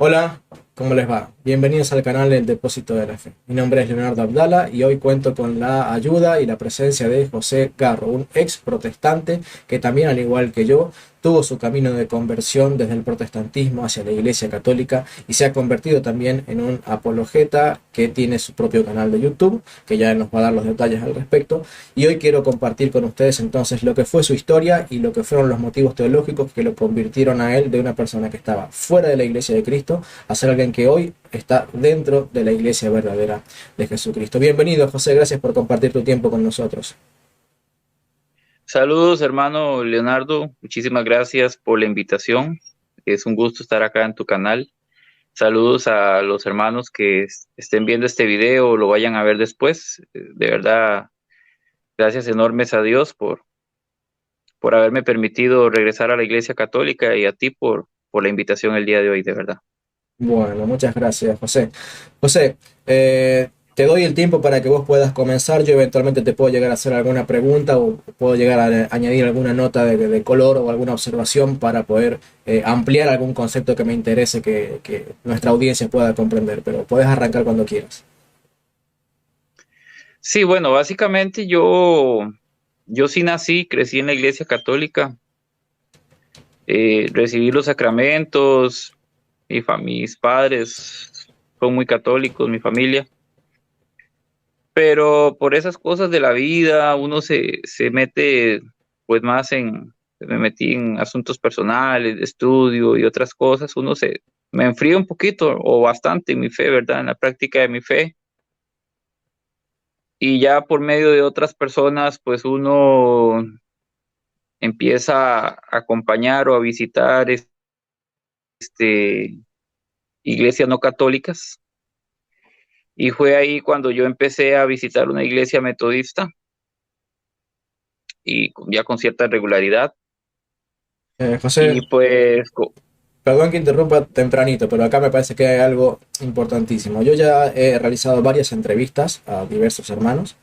Hola, ¿cómo les va? Bienvenidos al canal El Depósito de la Fe. Mi nombre es Leonardo Abdala y hoy cuento con la ayuda y la presencia de José Garro, un ex protestante que también, al igual que yo, tuvo su camino de conversión desde el protestantismo hacia la Iglesia Católica y se ha convertido también en un apologeta que tiene su propio canal de YouTube, que ya nos va a dar los detalles al respecto. Y hoy quiero compartir con ustedes entonces lo que fue su historia y lo que fueron los motivos teológicos que lo convirtieron a él de una persona que estaba fuera de la Iglesia de Cristo a ser alguien que hoy está dentro de la Iglesia verdadera de Jesucristo. Bienvenido, José, gracias por compartir tu tiempo con nosotros. Saludos, hermano Leonardo. Muchísimas gracias por la invitación. Es un gusto estar acá en tu canal. Saludos a los hermanos que estén viendo este video o lo vayan a ver después. De verdad, gracias enormes a Dios por haberme permitido regresar a la Iglesia Católica y a ti por la invitación el día de hoy, de verdad. Bueno, muchas gracias, José. José, te doy el tiempo para que vos puedas comenzar. Yo eventualmente te puedo llegar a hacer alguna pregunta o puedo llegar a añadir alguna nota de color o alguna observación para poder ampliar algún concepto que me interese que nuestra audiencia pueda comprender, pero puedes arrancar cuando quieras. Sí, bueno, básicamente yo sí nací, crecí en la Iglesia Católica, recibí los sacramentos. Mis padres son muy católicos, mi familia, pero por esas cosas de la vida uno se mete pues me metí en asuntos personales, de estudio y otras cosas, me enfría un poquito o bastante en mi fe, ¿verdad? En la práctica de mi fe. Y ya por medio de otras personas, pues uno empieza a acompañar o a visitar este, iglesias no católicas. Y fue ahí cuando yo empecé a visitar una iglesia metodista y ya con cierta regularidad. José, Y pues, perdón que interrumpa tempranito, pero acá me parece que hay algo importantísimo. Yo ya he realizado varias entrevistas a diversos hermanos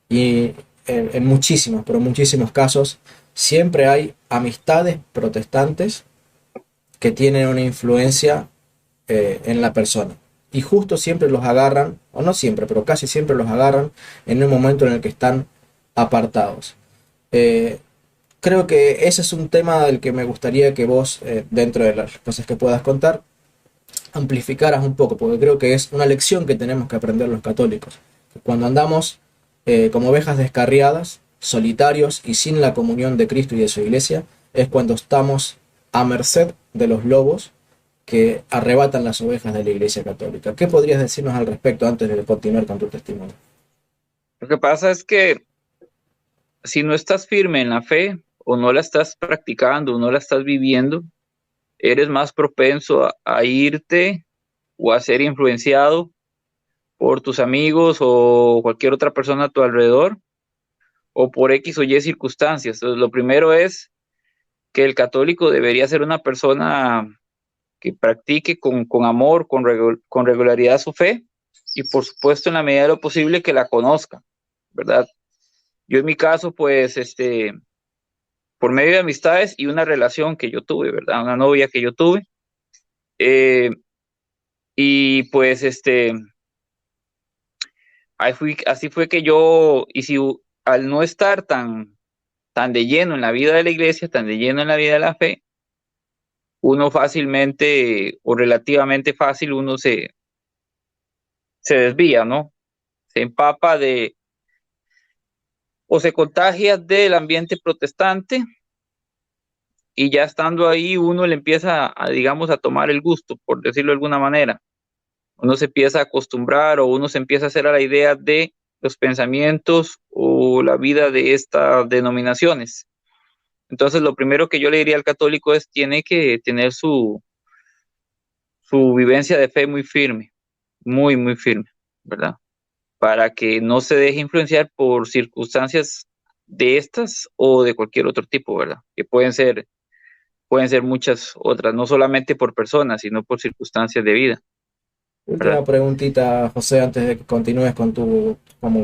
y en muchísimos, pero muchísimos casos, siempre hay amistades protestantes que tienen una influencia en la persona. Y justo siempre los agarran, o no siempre, pero casi siempre los agarran en un momento en el que están apartados. Eh, Creo que ese es un tema del que me gustaría que vos, dentro de las cosas que puedas contar, amplificaras un poco, porque creo que es una lección que tenemos que aprender los católicos. Cuando andamos como ovejas descarriadas, solitarios y sin la comunión de Cristo y de su iglesia, es cuando estamos a merced de los lobos que arrebatan las ovejas de la iglesia católica. ¿Qué podrías decirnos al respecto antes de continuar con tu testimonio? lo que pasa es que si no estás firme en la fe o no la estás practicando o no la estás viviendo, eres más propenso a irte o a ser influenciado por tus amigos o cualquier otra persona a tu alrededor o por X o Y circunstancias. Entonces, lo primero es que el católico debería ser una persona que practique con amor, con regularidad su fe y por supuesto en la medida de lo posible que la conozca, ¿verdad? Yo en mi caso, pues, por medio de amistades y una relación que yo tuve, ¿verdad? Una novia que yo tuve. eh, y pues, así fue que y si al no estar tan de lleno en la vida de la iglesia, tan de lleno en la vida de la fe, uno fácilmente o relativamente fácil, se desvía, ¿no? Se empapa o se contagia del ambiente protestante y ya estando ahí uno le empieza digamos, a tomar el gusto, por decirlo de alguna manera. Uno se empieza a acostumbrar o uno se empieza a hacer a la idea de los pensamientos o la vida de estas denominaciones. Entonces, lo primero que yo le diría al católico es tiene que tener su vivencia de fe muy firme, muy firme, ¿verdad? Para que no se deje influenciar por circunstancias de estas o de cualquier otro tipo, ¿verdad? Que pueden ser muchas otras, no solamente por personas, sino por circunstancias de vida, ¿verdad? Última preguntita, José, antes de que continúes con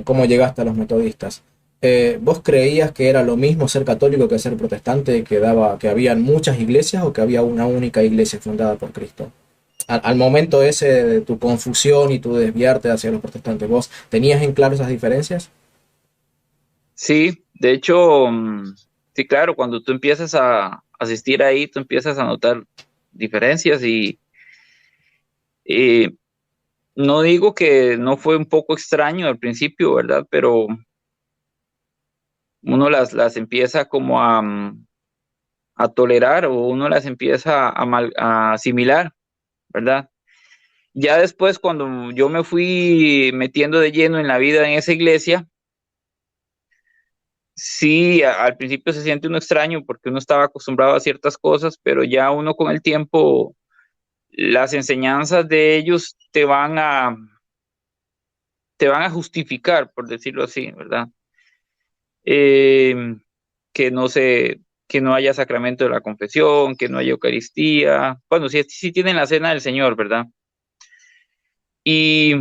cómo llegaste a los metodistas. ¿Vos creías que era lo mismo ser católico que ser protestante, que habían muchas iglesias o que había una única iglesia fundada por Cristo? al momento ese de tu confusión y tu desviarte hacia los protestantes, ¿vos tenías en claro esas diferencias? Sí, de hecho, sí, claro, cuando tú empiezas a asistir ahí, tú empiezas a notar diferencias y no digo que no fue un poco extraño al principio, ¿verdad? Pero uno las empieza como a tolerar o uno las empieza a asimilar, ¿verdad? Ya después, cuando yo me fui metiendo de lleno en la vida en esa iglesia, sí, al principio se siente uno extraño porque uno estaba acostumbrado a ciertas cosas, pero ya uno con el tiempo, las enseñanzas de ellos te van a justificar, por decirlo así, ¿verdad? Eh, que no se, que no haya sacramento de la confesión, que no haya Eucaristía. Bueno, sí, sí tienen la cena del Señor, ¿verdad? Y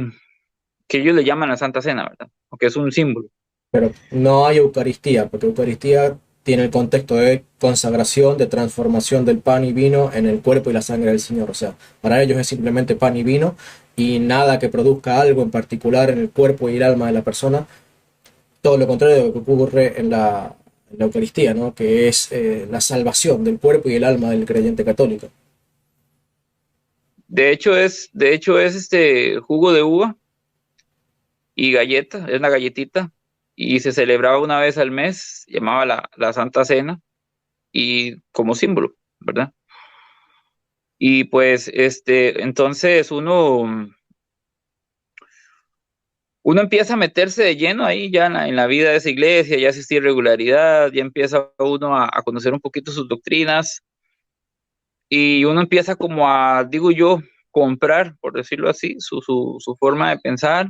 que ellos le llaman la Santa Cena, ¿verdad? Porque es un símbolo. Pero no hay Eucaristía, porque Eucaristía tiene el contexto de consagración, de transformación del pan y vino en el cuerpo y la sangre del Señor. O sea, para ellos es simplemente pan y vino y nada que produzca algo en particular en el cuerpo y el alma de la persona. Todo lo contrario de lo que ocurre en la Eucaristía, ¿no? Que es la salvación del cuerpo y el alma del creyente católico. De hecho es este jugo de uva y galleta, es una galletita, y se celebraba una vez al mes, llamaba la Santa Cena, y como símbolo, ¿verdad? Y pues, entonces uno empieza a meterse de lleno ahí ya en la vida de esa iglesia, ya asistir regularidad, ya empieza uno a conocer un poquito sus doctrinas, y uno empieza como a, digo yo, comprar, por decirlo así, su forma de pensar.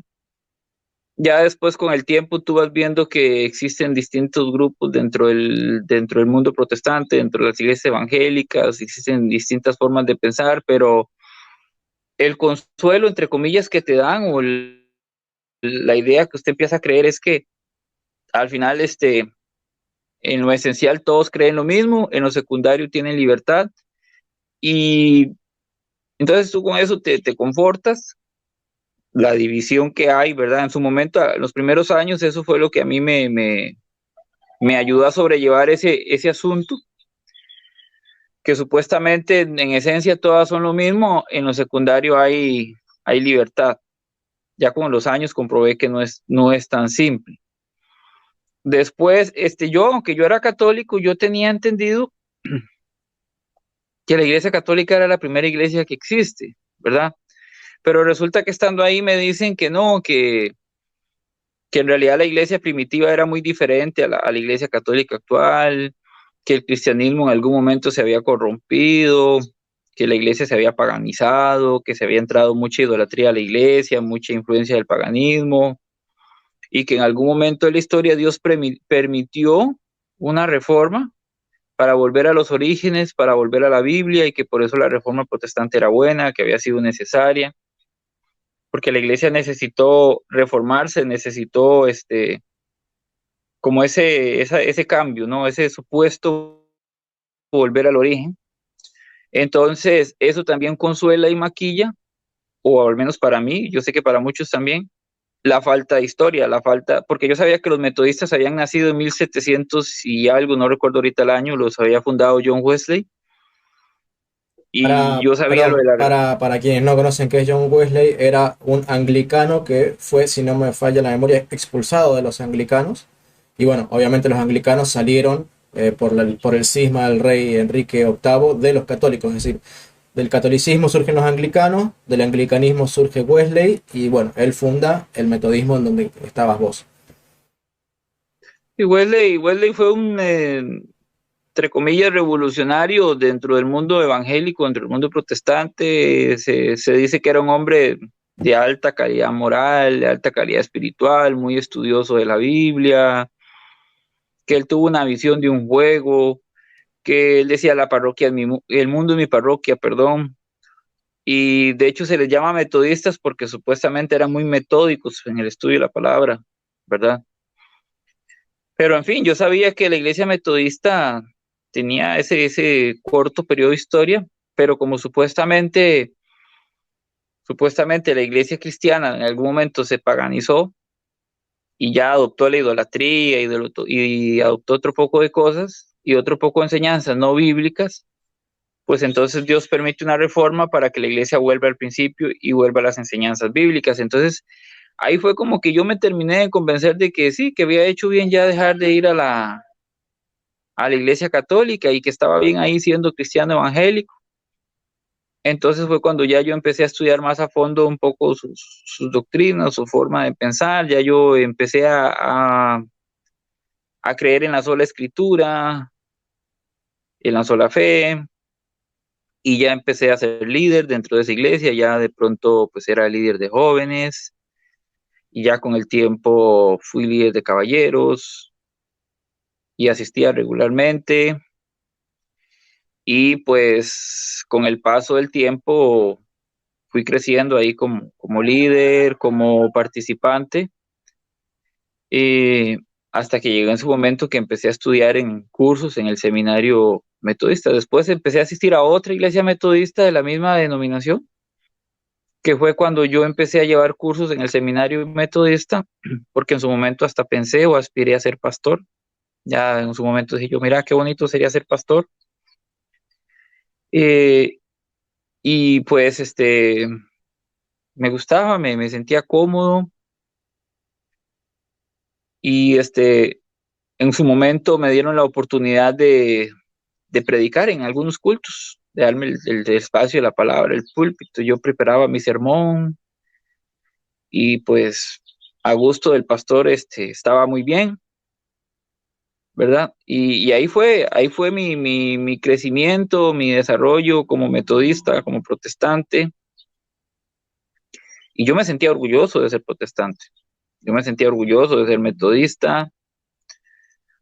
Ya después con el tiempo tú vas viendo que existen distintos grupos dentro del mundo protestante, dentro de las iglesias evangélicas, existen distintas formas de pensar, pero el consuelo, entre comillas, que te dan o la idea que usted empieza a creer es que al final, en lo esencial todos creen lo mismo, en lo secundario tienen libertad y entonces tú con eso te confortas. La división que hay, ¿verdad? En su momento, en los primeros años, eso fue lo que a mí me ayuda a sobrellevar ese asunto, que supuestamente en esencia todas son lo mismo, en lo secundario hay libertad. Ya con los años comprobé que no es tan simple. Después, aunque yo era católico, yo tenía entendido que la iglesia católica era la primera iglesia que existe, ¿verdad? Pero resulta que estando ahí me dicen que no, que en realidad la iglesia primitiva era muy diferente a la iglesia católica actual, que el cristianismo en algún momento se había corrompido, que la iglesia se había paganizado, que se había entrado mucha idolatría a la iglesia, mucha influencia del paganismo, y que en algún momento de la historia Dios permitió una reforma para volver a los orígenes, para volver a la Biblia, y que por eso la reforma protestante era buena, que había sido necesaria, porque la iglesia necesitó reformarse, necesitó como ese cambio, ¿no? Ese supuesto volver al origen. Entonces, eso también consuela y maquilla, o al menos para mí, yo sé que para muchos también, la falta de historia, porque yo sabía que los metodistas habían nacido en 1700 y algo, no recuerdo ahorita el año, los había fundado John Wesley, y yo sabía lo de Perdón, la... para quienes no conocen qué es John Wesley, era un anglicano que fue, si no me falla la memoria, expulsado de los anglicanos. Y bueno, obviamente los anglicanos salieron por el cisma del rey Enrique VIII de los católicos, es decir, del catolicismo surgen los anglicanos, del anglicanismo surge Wesley y bueno, él funda el metodismo en donde estabas vos. Y Wesley fue un, entre comillas, revolucionario dentro del mundo evangélico, dentro del mundo protestante. Se dice que era un hombre de alta calidad moral, de alta calidad espiritual, muy estudioso de la Biblia, que él tuvo una visión de un juego, que él decía la parroquia, el mundo es mi parroquia, perdón, y de hecho se les llama metodistas porque supuestamente eran muy metódicos en el estudio de la palabra, ¿verdad? Pero en fin, yo sabía que la iglesia metodista tenía ese corto periodo de historia, pero como supuestamente supuestamente la iglesia cristiana en algún momento se paganizó y ya adoptó la idolatría y adoptó otro poco de cosas y otro poco de enseñanzas no bíblicas, pues entonces Dios permite una reforma para que la iglesia vuelva al principio y vuelva a las enseñanzas bíblicas. Entonces, ahí fue como que yo me terminé de convencer de que sí, que había hecho bien ya dejar de ir a la iglesia católica y que estaba bien ahí siendo cristiano evangélico. Entonces fue cuando ya yo empecé a estudiar más a fondo un poco sus doctrinas, su forma de pensar, ya yo empecé a creer en la sola escritura, en la sola fe, y ya empecé a ser líder dentro de esa iglesia, ya de pronto pues era líder de jóvenes, y ya con el tiempo fui líder de caballeros y asistía regularmente, y pues con el paso del tiempo fui creciendo ahí como líder, como participante, eh, hasta que llegó en su momento que empecé a estudiar en cursos en el seminario metodista. Después empecé a asistir a otra iglesia metodista de la misma denominación, que fue cuando yo empecé a llevar cursos en el seminario metodista, porque en su momento hasta pensé o aspiré a ser pastor. Ya en su momento dije yo, mira, qué bonito sería ser pastor. Eh, y pues me gustaba, me sentía cómodo y en su momento me dieron la oportunidad de predicar en algunos cultos, de darme el espacio, la palabra, el púlpito. Yo preparaba mi sermón y pues a gusto del pastor estaba muy bien, ¿verdad? Y ahí fue mi crecimiento, mi desarrollo como metodista, como protestante, y yo me sentía orgulloso de ser protestante, yo me sentía orgulloso de ser metodista.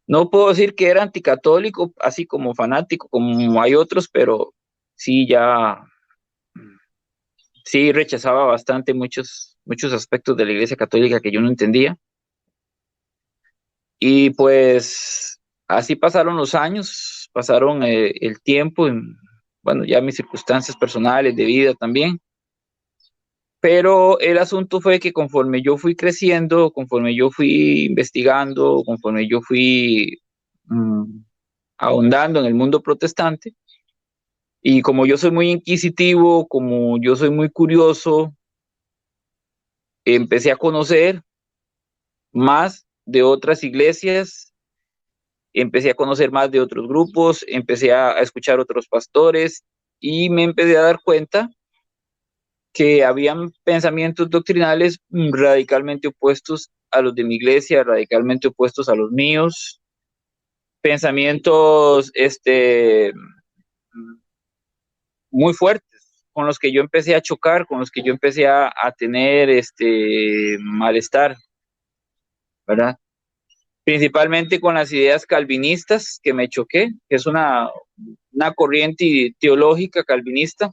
No puedo decir que era anticatólico, así como fanático, como hay otros, pero sí ya, sí rechazaba bastante muchos aspectos de la Iglesia Católica que yo no entendía. Y pues así pasaron los años, pasaron el tiempo, y, bueno, ya mis circunstancias personales de vida también. Pero el asunto fue que conforme yo fui creciendo, conforme yo fui investigando, conforme yo fui mm, ahondando en el mundo protestante, y como yo soy muy inquisitivo, como yo soy muy curioso, empecé a conocer más de otras iglesias, empecé a conocer más de otros grupos, empecé a escuchar otros pastores y me empecé a dar cuenta que habían pensamientos doctrinales radicalmente opuestos a los de mi iglesia, radicalmente opuestos a los míos, pensamientos muy fuertes, con los que yo empecé a chocar, con los que yo empecé a tener malestar, ¿verdad? Principalmente con las ideas calvinistas que me choqué, que es una corriente teológica calvinista.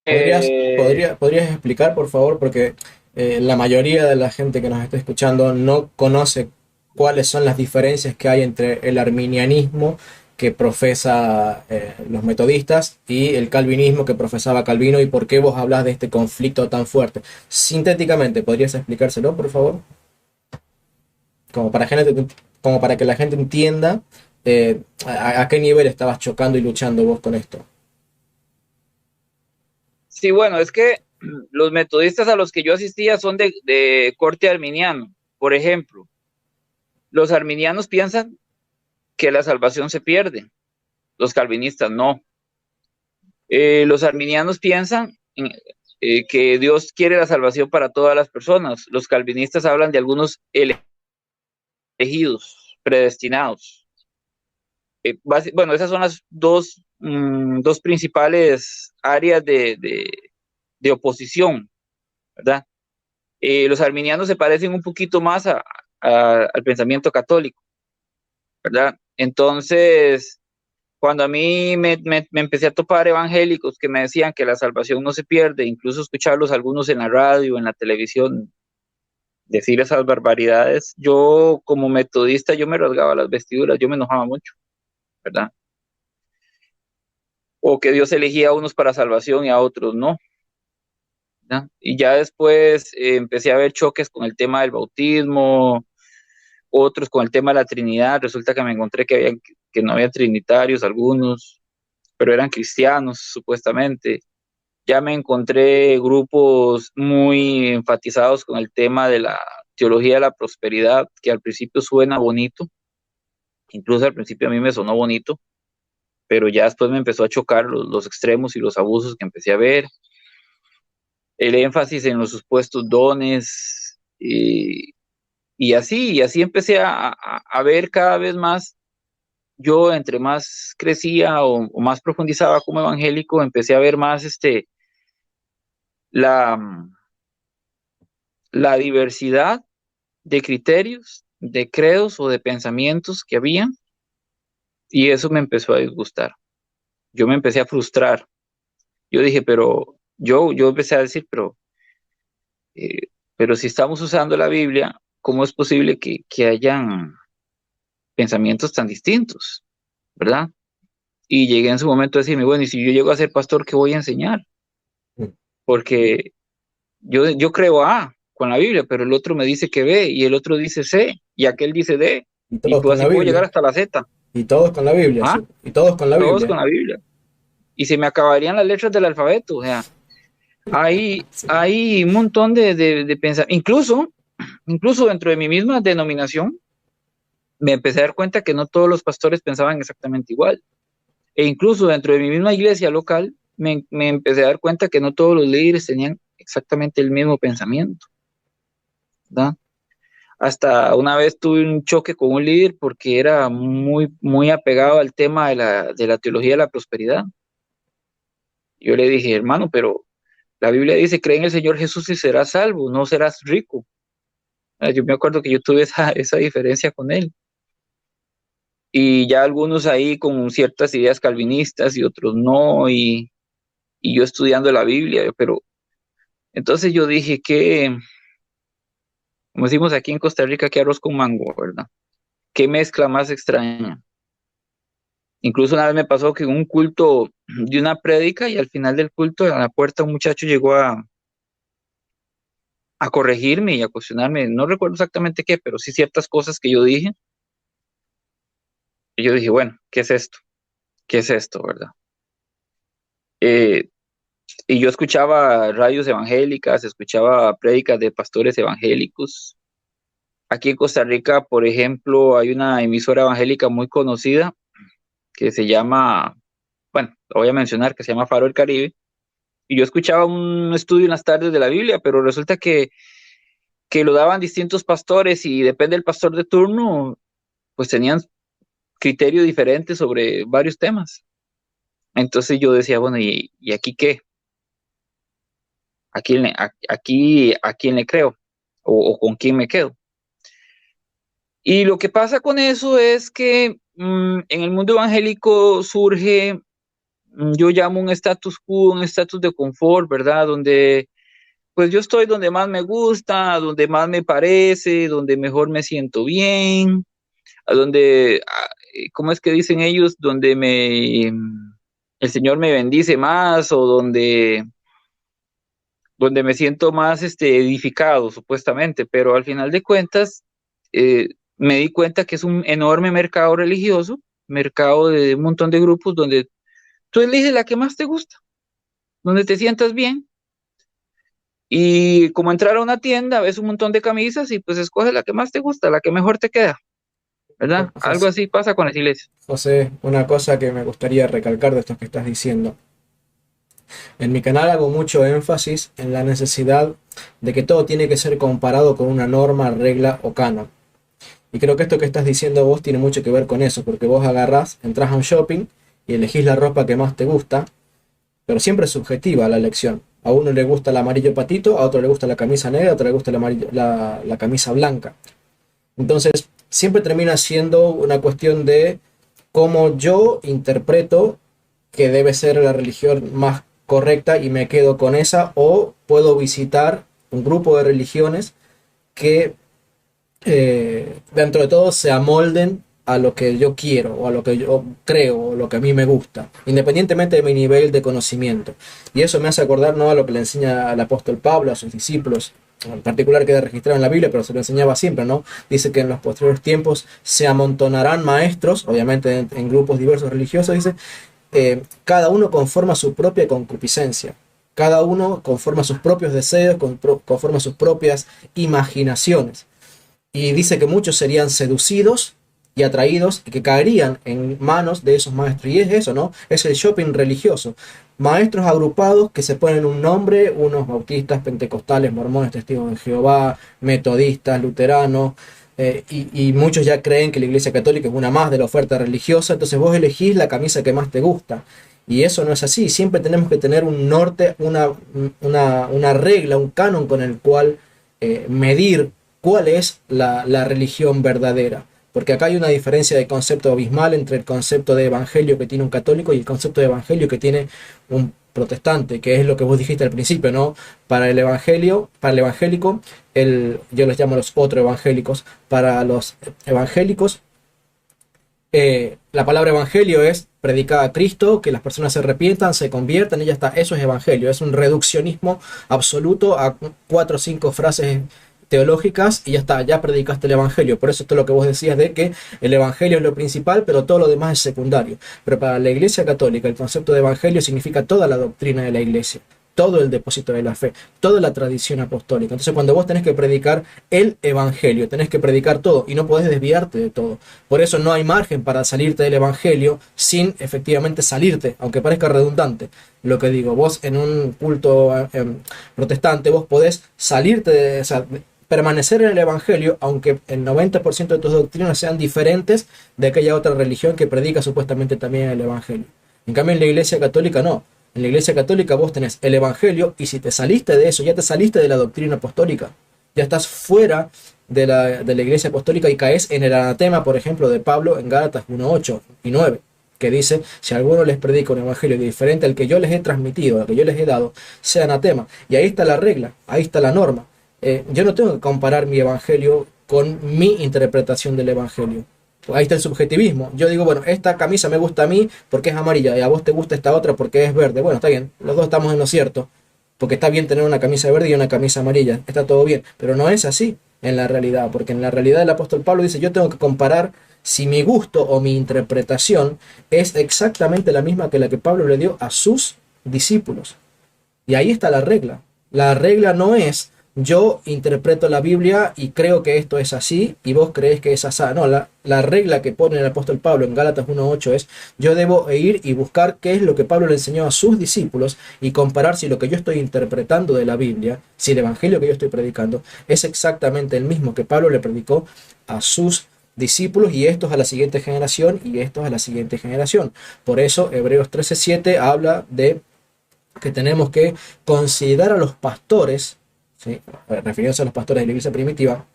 ¿Podrías explicar, por favor? Porque la mayoría de la gente que nos está escuchando no conoce cuáles son las diferencias que hay entre el arminianismo que profesa los metodistas y el calvinismo que profesaba Calvino y por qué vos hablas de este conflicto tan fuerte. Sintéticamente, ¿podrías explicárselo, por favor? Como para, como para que la gente entienda a qué nivel estabas chocando y luchando vos con esto. Sí, bueno, es que los metodistas a los que yo asistía son de corte arminiano. Por ejemplo, los arminianos piensan que la salvación se pierde, los calvinistas no. Los arminianos piensan que Dios quiere la salvación para todas las personas. Los calvinistas hablan de algunos elegidos, predestinados. Bueno, esas son las dos principales áreas de oposición, ¿verdad? Los arminianos se parecen un poquito más al pensamiento católico, ¿verdad? Entonces, cuando a mí me empecé a topar evangélicos que me decían que la salvación no se pierde, incluso escucharlos algunos en la radio, en la televisión, decir esas barbaridades, yo como metodista, yo me rasgaba las vestiduras, yo me enojaba mucho, ¿verdad? o que Dios elegía a unos para salvación y a otros no, ¿ya? Y ya después empecé a ver choques con el tema del bautismo, otros con el tema de la Trinidad. Resulta que me encontré que no había trinitarios algunos, pero eran cristianos supuestamente. Ya me encontré grupos muy enfatizados con el tema de la teología de la prosperidad, que al principio suena bonito, incluso al principio a mí me sonó bonito, pero ya después me empezó a chocar los extremos y los abusos que empecé a ver, el énfasis en los supuestos dones, y así empecé a ver cada vez más. Yo entre más crecía o más profundizaba como evangélico, empecé a ver más la, la diversidad de criterios, de credos o de pensamientos que había, y eso me empezó a disgustar. Yo me empecé a frustrar. Yo dije, pero yo empecé a decir, pero si estamos usando la Biblia, ¿cómo es posible que hayan pensamientos tan distintos? ¿Verdad? Y llegué en su momento a decirme, bueno, y si yo llego a ser pastor, ¿qué voy a enseñar? Porque yo creo A con la Biblia, pero el otro me dice que B, y el otro dice C, y aquel dice D, Y y todos pues con así la puedo llegar Biblia. hasta la Z. Y todos con la Biblia, ¿Ah? sí. Y todos con la Todos Biblia. con la Biblia. Y se me acabarían las letras del alfabeto. O sea, Sí. hay un montón de pensamientos. Incluso dentro de mi misma denominación, me empecé a dar cuenta que no todos los pastores pensaban exactamente igual. E incluso dentro de mi misma iglesia local, me empecé a dar cuenta que no todos los líderes tenían exactamente el mismo pensamiento, ¿verdad? Hasta una vez tuve un choque con un líder porque era muy apegado al tema de la teología de la prosperidad. Yo le dije, hermano, pero la Biblia dice, cree en el Señor Jesús y serás salvo, no serás rico. Yo me acuerdo que yo tuve esa diferencia con él. Y ya algunos ahí con ciertas ideas calvinistas y otros no, y yo estudiando la Biblia, pero entonces yo dije que, como decimos aquí en Costa Rica, que arroz con mango, ¿verdad? Qué mezcla más extraña. Incluso una vez me pasó que en un culto de una prédica y al final del culto a la puerta un muchacho llegó a corregirme y a cuestionarme, no recuerdo exactamente qué, pero sí ciertas cosas que yo dije. Y yo dije, bueno, ¿qué es esto? ¿Qué es esto, verdad? Eh, y yo escuchaba radios evangélicas, escuchaba prédicas de pastores evangélicos. Aquí en Costa Rica, por ejemplo, hay una emisora evangélica muy conocida que se llama, bueno, lo voy a mencionar, que se llama Faro del Caribe. Y yo escuchaba un estudio en las tardes de la Biblia, pero resulta que lo daban distintos pastores y depende del pastor de turno, pues tenían criterio diferente sobre varios temas. Entonces yo decía, bueno, ¿y aquí qué? ¿A quién le creo? O con quién me quedo? Y lo que pasa con eso es que en el mundo evangélico surge, yo llamo un status quo, un status de confort, ¿verdad? Donde pues yo estoy donde más me gusta, donde más me parece, donde mejor me siento bien, a donde, ¿cómo es que dicen ellos? Donde el Señor me bendice más o donde me siento más edificado, supuestamente, pero al final de cuentas me di cuenta que es un enorme mercado religioso, mercado de un montón de grupos donde tú eliges la que más te gusta, donde te sientas bien. Y como entrar a una tienda, ves un montón de camisas y pues escoges la que más te gusta, la que mejor te queda, ¿verdad? Algo José, así pasa con las iglesias. José, una cosa que me gustaría recalcar de esto que estás diciendo. En mi canal hago mucho énfasis en la necesidad de que todo tiene que ser comparado con una norma, regla o canon. Y creo que esto que estás diciendo vos tiene mucho que ver con eso, porque vos agarrás, entras a un shopping y elegís la ropa que más te gusta, pero siempre es subjetiva la elección. A uno le gusta el amarillo patito, a otro le gusta la camisa negra, a otro le gusta la camisa blanca. Entonces, siempre termina siendo una cuestión de cómo yo interpreto que debe ser la religión más correcta y me quedo con esa, o puedo visitar un grupo de religiones que dentro de todo se amolden a lo que yo quiero o a lo que yo creo o lo que a mí me gusta, independientemente de mi nivel de conocimiento. Y eso me hace acordar, ¿no?, a lo que le enseña al apóstol Pablo a sus discípulos, en particular queda registrado en la Biblia, pero se lo enseñaba siempre, ¿no? Dice que en los posteriores tiempos se amontonarán maestros, obviamente en grupos diversos religiosos, dice, cada uno conforma su propia concupiscencia. Cada uno conforma sus propios deseos, conforma sus propias imaginaciones. Y dice que muchos serían seducidos y atraídos y que caerían en manos de esos maestros. Y es eso, ¿no? Es el shopping religioso. Maestros agrupados que se ponen un nombre, unos bautistas, pentecostales, mormones, testigos de Jehová, metodistas, luteranos, y muchos ya creen que la Iglesia Católica es una más de la oferta religiosa, entonces vos elegís la camisa que más te gusta. Y eso no es así, siempre tenemos que tener un norte, una regla, un canon con el cual medir cuál es la religión verdadera. Porque acá hay una diferencia de concepto abismal entre el concepto de evangelio que tiene un católico y el concepto de evangelio que tiene un protestante, que es lo que vos dijiste al principio, ¿no? Para el evangelio, para el evangélico, yo les llamo los otro evangélicos, para los evangélicos, la palabra evangelio es predicar a Cristo, que las personas se arrepientan, se conviertan y ya está. Eso es evangelio, es un reduccionismo absoluto a 4 o 5 frases teológicas y ya está, ya predicaste el evangelio. Por eso esto es lo que vos decías de que el evangelio es lo principal, pero todo lo demás es secundario. Pero para la Iglesia Católica el concepto de evangelio significa toda la doctrina de la Iglesia, todo el depósito de la fe, toda la tradición apostólica. Entonces cuando vos tenés que predicar el evangelio, tenés que predicar todo y no podés desviarte de todo. Por eso no hay margen para salirte del evangelio sin efectivamente salirte, aunque parezca redundante lo que digo. Vos en un culto protestante, vos podés salirte de, o sea, permanecer en el evangelio, aunque el 90% de tus doctrinas sean diferentes de aquella otra religión que predica supuestamente también el evangelio. En cambio en la Iglesia Católica no. En la Iglesia Católica vos tenés el evangelio y si te saliste de eso, ya te saliste de la doctrina apostólica. Ya estás fuera de la Iglesia Apostólica y caes en el anatema, por ejemplo, de Pablo en Gálatas 1:8 y 9, que dice, si alguno les predica un evangelio diferente al que yo les he transmitido, al que yo les he dado, sea anatema. Y ahí está la regla, ahí está la norma. Yo no tengo que comparar mi evangelio con mi interpretación del evangelio. Ahí está el subjetivismo. Yo digo, bueno, esta camisa me gusta a mí porque es amarilla y a vos te gusta esta otra porque es verde. Bueno, está bien, los dos estamos en lo cierto, porque está bien tener una camisa verde y una camisa amarilla, está todo bien, pero no es así en la realidad, porque en la realidad el apóstol Pablo dice, yo tengo que comparar si mi gusto o mi interpretación es exactamente la misma que la que Pablo le dio a sus discípulos. Y ahí está la regla. La regla no es yo interpreto la Biblia y creo que esto es así y vos crees que es así. No, la regla que pone el apóstol Pablo en Gálatas 1:8 es yo debo ir y buscar qué es lo que Pablo le enseñó a sus discípulos y comparar si lo que yo estoy interpretando de la Biblia, si el evangelio que yo estoy predicando es exactamente el mismo que Pablo le predicó a sus discípulos y estos a la siguiente generación y estos a la siguiente generación. Por eso Hebreos 13:7 habla de que tenemos que considerar a los pastores, ¿sí?, refiriéndose a los pastores de la iglesia primitiva,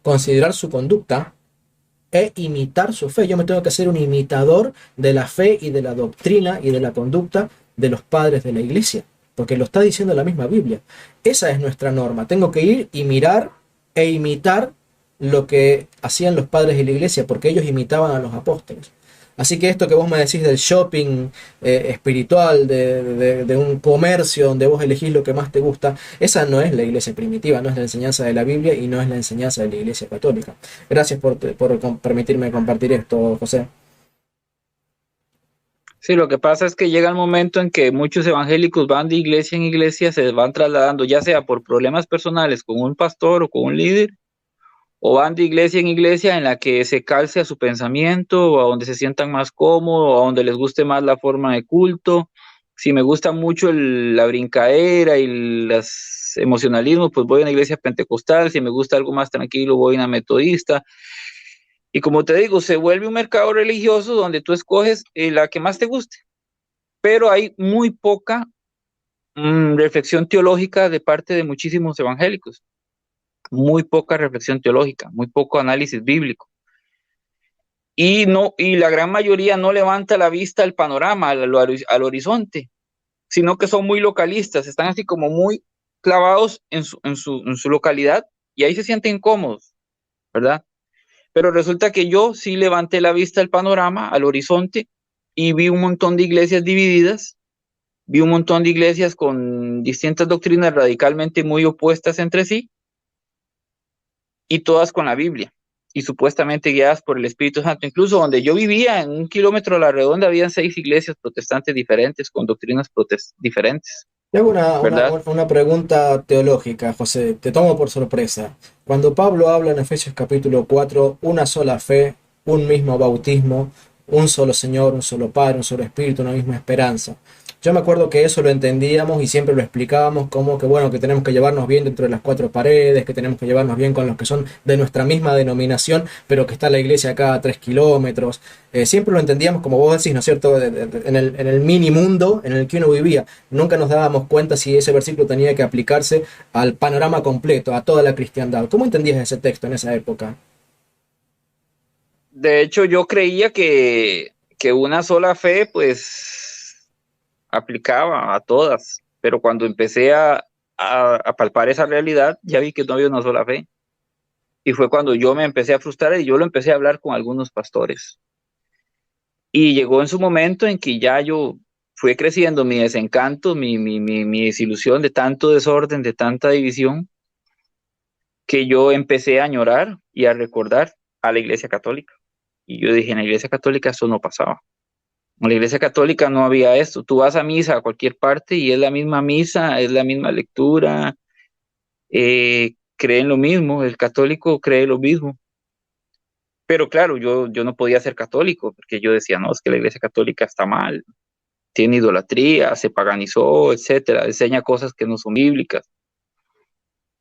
considerar su conducta e imitar su fe. Yo me tengo que hacer un imitador de la fe y de la doctrina y de la conducta de los padres de la iglesia, porque lo está diciendo la misma Biblia. Esa es nuestra norma. Tengo que ir y mirar e imitar lo que hacían los padres de la iglesia, porque ellos imitaban a los apóstoles. Así que esto que vos me decís del shopping espiritual, de un comercio donde vos elegís lo que más te gusta, esa no es la iglesia primitiva, no es la enseñanza de la Biblia y no es la enseñanza de la iglesia católica. Gracias por permitirme compartir esto, José. Sí, lo que pasa es que llega el momento en que muchos evangélicos van de iglesia en iglesia, se van trasladando, ya sea por problemas personales con un pastor o con un líder, o van de iglesia en iglesia en la que se calce a su pensamiento, o a donde se sientan más cómodos, o a donde les guste más la forma de culto. Si me gusta mucho la brincadera y los emocionalismos, pues voy a una iglesia pentecostal. Si me gusta algo más tranquilo, voy a una metodista. Y como te digo, se vuelve un mercado religioso donde tú escoges la que más te guste. Pero hay muy poca reflexión teológica de parte de muchísimos evangélicos. Muy poca reflexión teológica, muy poco análisis bíblico. Y la gran mayoría no levanta la vista al panorama, al horizonte, sino que son muy localistas, están así como muy clavados en su localidad y ahí se sienten cómodos, ¿verdad? Pero resulta que yo sí levanté la vista al panorama, al horizonte, y vi un montón de iglesias divididas, vi un montón de iglesias con distintas doctrinas radicalmente muy opuestas entre sí, y todas con la Biblia, y supuestamente guiadas por el Espíritu Santo. Incluso donde yo vivía, en 1 kilómetro a la redonda, habían 6 iglesias protestantes diferentes, con doctrinas diferentes, Te hago ¿verdad? una pregunta teológica, José, te tomo por sorpresa. Cuando Pablo habla en Efesios capítulo 4, una sola fe, un mismo bautismo, un solo Señor, un solo Padre, un solo Espíritu, una misma esperanza. Yo me acuerdo que eso lo entendíamos y siempre lo explicábamos como que bueno, que tenemos que llevarnos bien dentro de las cuatro paredes, que tenemos que llevarnos bien con los que son de nuestra misma denominación, pero que está la iglesia acá a 3 kilómetros. Siempre lo entendíamos como vos decís, ¿no es cierto? En el mini mundo en el que uno vivía. Nunca nos dábamos cuenta si ese versículo tenía que aplicarse al panorama completo, a toda la cristiandad. ¿Cómo entendías ese texto en esa época? De hecho, yo creía que una sola fe, pues, aplicaba a todas, pero cuando empecé a palpar esa realidad, ya vi que no había una sola fe. Y fue cuando yo me empecé a frustrar y yo lo empecé a hablar con algunos pastores. Y llegó en su momento en que ya yo fue creciendo mi desencanto, mi desilusión de tanto desorden, de tanta división, que yo empecé a añorar y a recordar a la Iglesia Católica. Y yo dije, en la Iglesia Católica eso no pasaba. En la Iglesia Católica no había esto. Tú vas a misa a cualquier parte y es la misma misa, es la misma lectura, creen lo mismo, el católico cree lo mismo. Pero claro, yo no podía ser católico porque yo decía, no, es que la Iglesia Católica está mal, tiene idolatría, se paganizó, etcétera, enseña cosas que no son bíblicas.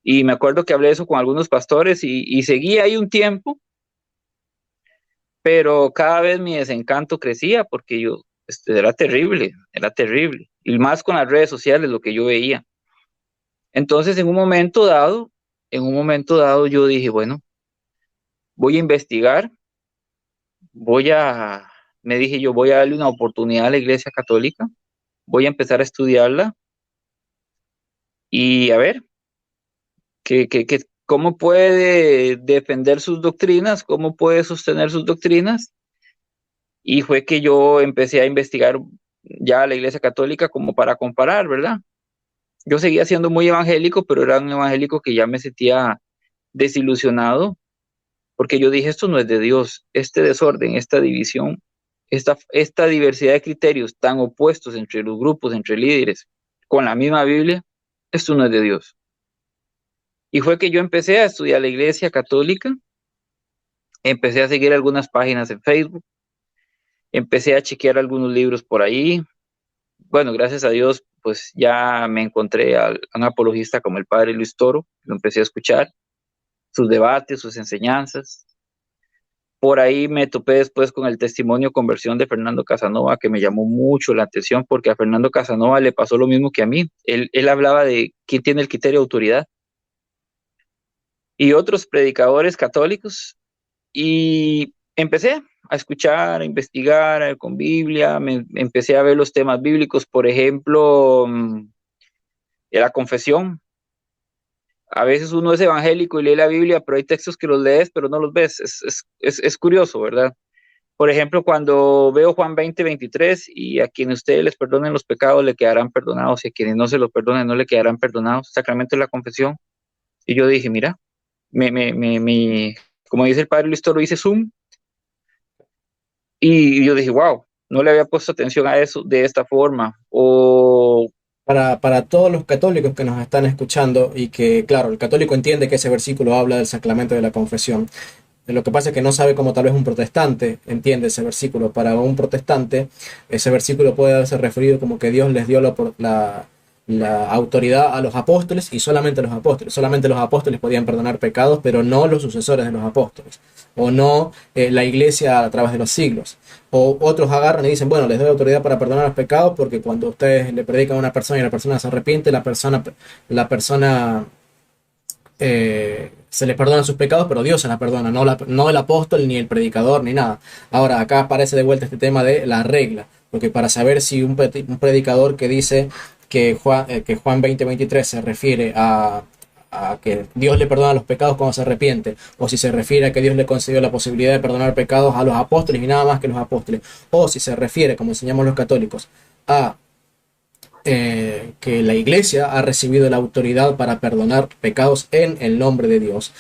Y me acuerdo que hablé eso con algunos pastores y seguí ahí un tiempo, pero cada vez mi desencanto crecía porque yo, era terrible, era terrible. Y más con las redes sociales, lo que yo veía. Entonces, en un momento dado yo dije, bueno, voy a investigar, voy a, me dije yo, voy a darle una oportunidad a la Iglesia Católica, voy a empezar a estudiarla y a ver cómo puede defender sus doctrinas, cómo puede sostener sus doctrinas. Y fue que yo empecé a investigar ya la Iglesia Católica como para comparar, ¿verdad? Yo seguía siendo muy evangélico, pero era un evangélico que ya me sentía desilusionado, porque yo dije, esto no es de Dios, este desorden, esta división, esta diversidad de criterios tan opuestos entre los grupos, entre líderes, con la misma Biblia, esto no es de Dios. Y fue que yo empecé a estudiar la Iglesia Católica, empecé a seguir algunas páginas en Facebook, empecé a chequear algunos libros por ahí. Bueno, gracias a Dios, pues ya me encontré a un apologista como el padre Luis Toro, lo empecé a escuchar, sus debates, sus enseñanzas. Por ahí me topé después con el testimonio conversión de Fernando Casanova, que me llamó mucho la atención, porque a Fernando Casanova le pasó lo mismo que a mí. Él hablaba de quién tiene el criterio de autoridad y otros predicadores católicos. Y empecé a escuchar, a investigar con Biblia, empecé a ver los temas bíblicos, por ejemplo, la confesión. A veces uno es evangélico y lee la Biblia, pero hay textos que los lees, pero no los ves. Es curioso, ¿verdad? Por ejemplo, cuando veo Juan 20:23, y a quienes ustedes les perdonen los pecados le quedarán perdonados, y a quienes no se los perdonen no le quedarán perdonados, sacramento de la confesión. Y yo dije, mira, como dice el padre Luis Toro, hice zoom, y yo dije, wow, no le había puesto atención a eso de esta forma. O Para todos los católicos que nos están escuchando y que, claro, el católico entiende que ese versículo habla del sacramento de la confesión. Lo que pasa es que no sabe cómo tal vez un protestante entiende ese versículo. Para un protestante, ese versículo puede haberse referido como que Dios les dio la autoridad a los apóstoles y solamente a los apóstoles. Solamente los apóstoles podían perdonar pecados, pero no los sucesores de los apóstoles. O no la iglesia a través de los siglos. O otros agarran y dicen, bueno, les doy autoridad para perdonar los pecados porque cuando ustedes le predican a una persona y la persona se arrepiente, la persona se les perdona sus pecados, pero Dios se las perdona, no el apóstol, ni el predicador, ni nada. Ahora, acá aparece de vuelta este tema de la regla, porque para saber si un predicador que dice que Juan 20:23 se refiere a que Dios le perdona los pecados cuando se arrepiente, o si se refiere a que Dios le concedió la posibilidad de perdonar pecados a los apóstoles y nada más que los apóstoles, o si se refiere, como enseñamos los católicos, a que la iglesia ha recibido la autoridad para perdonar pecados en el nombre de Dios.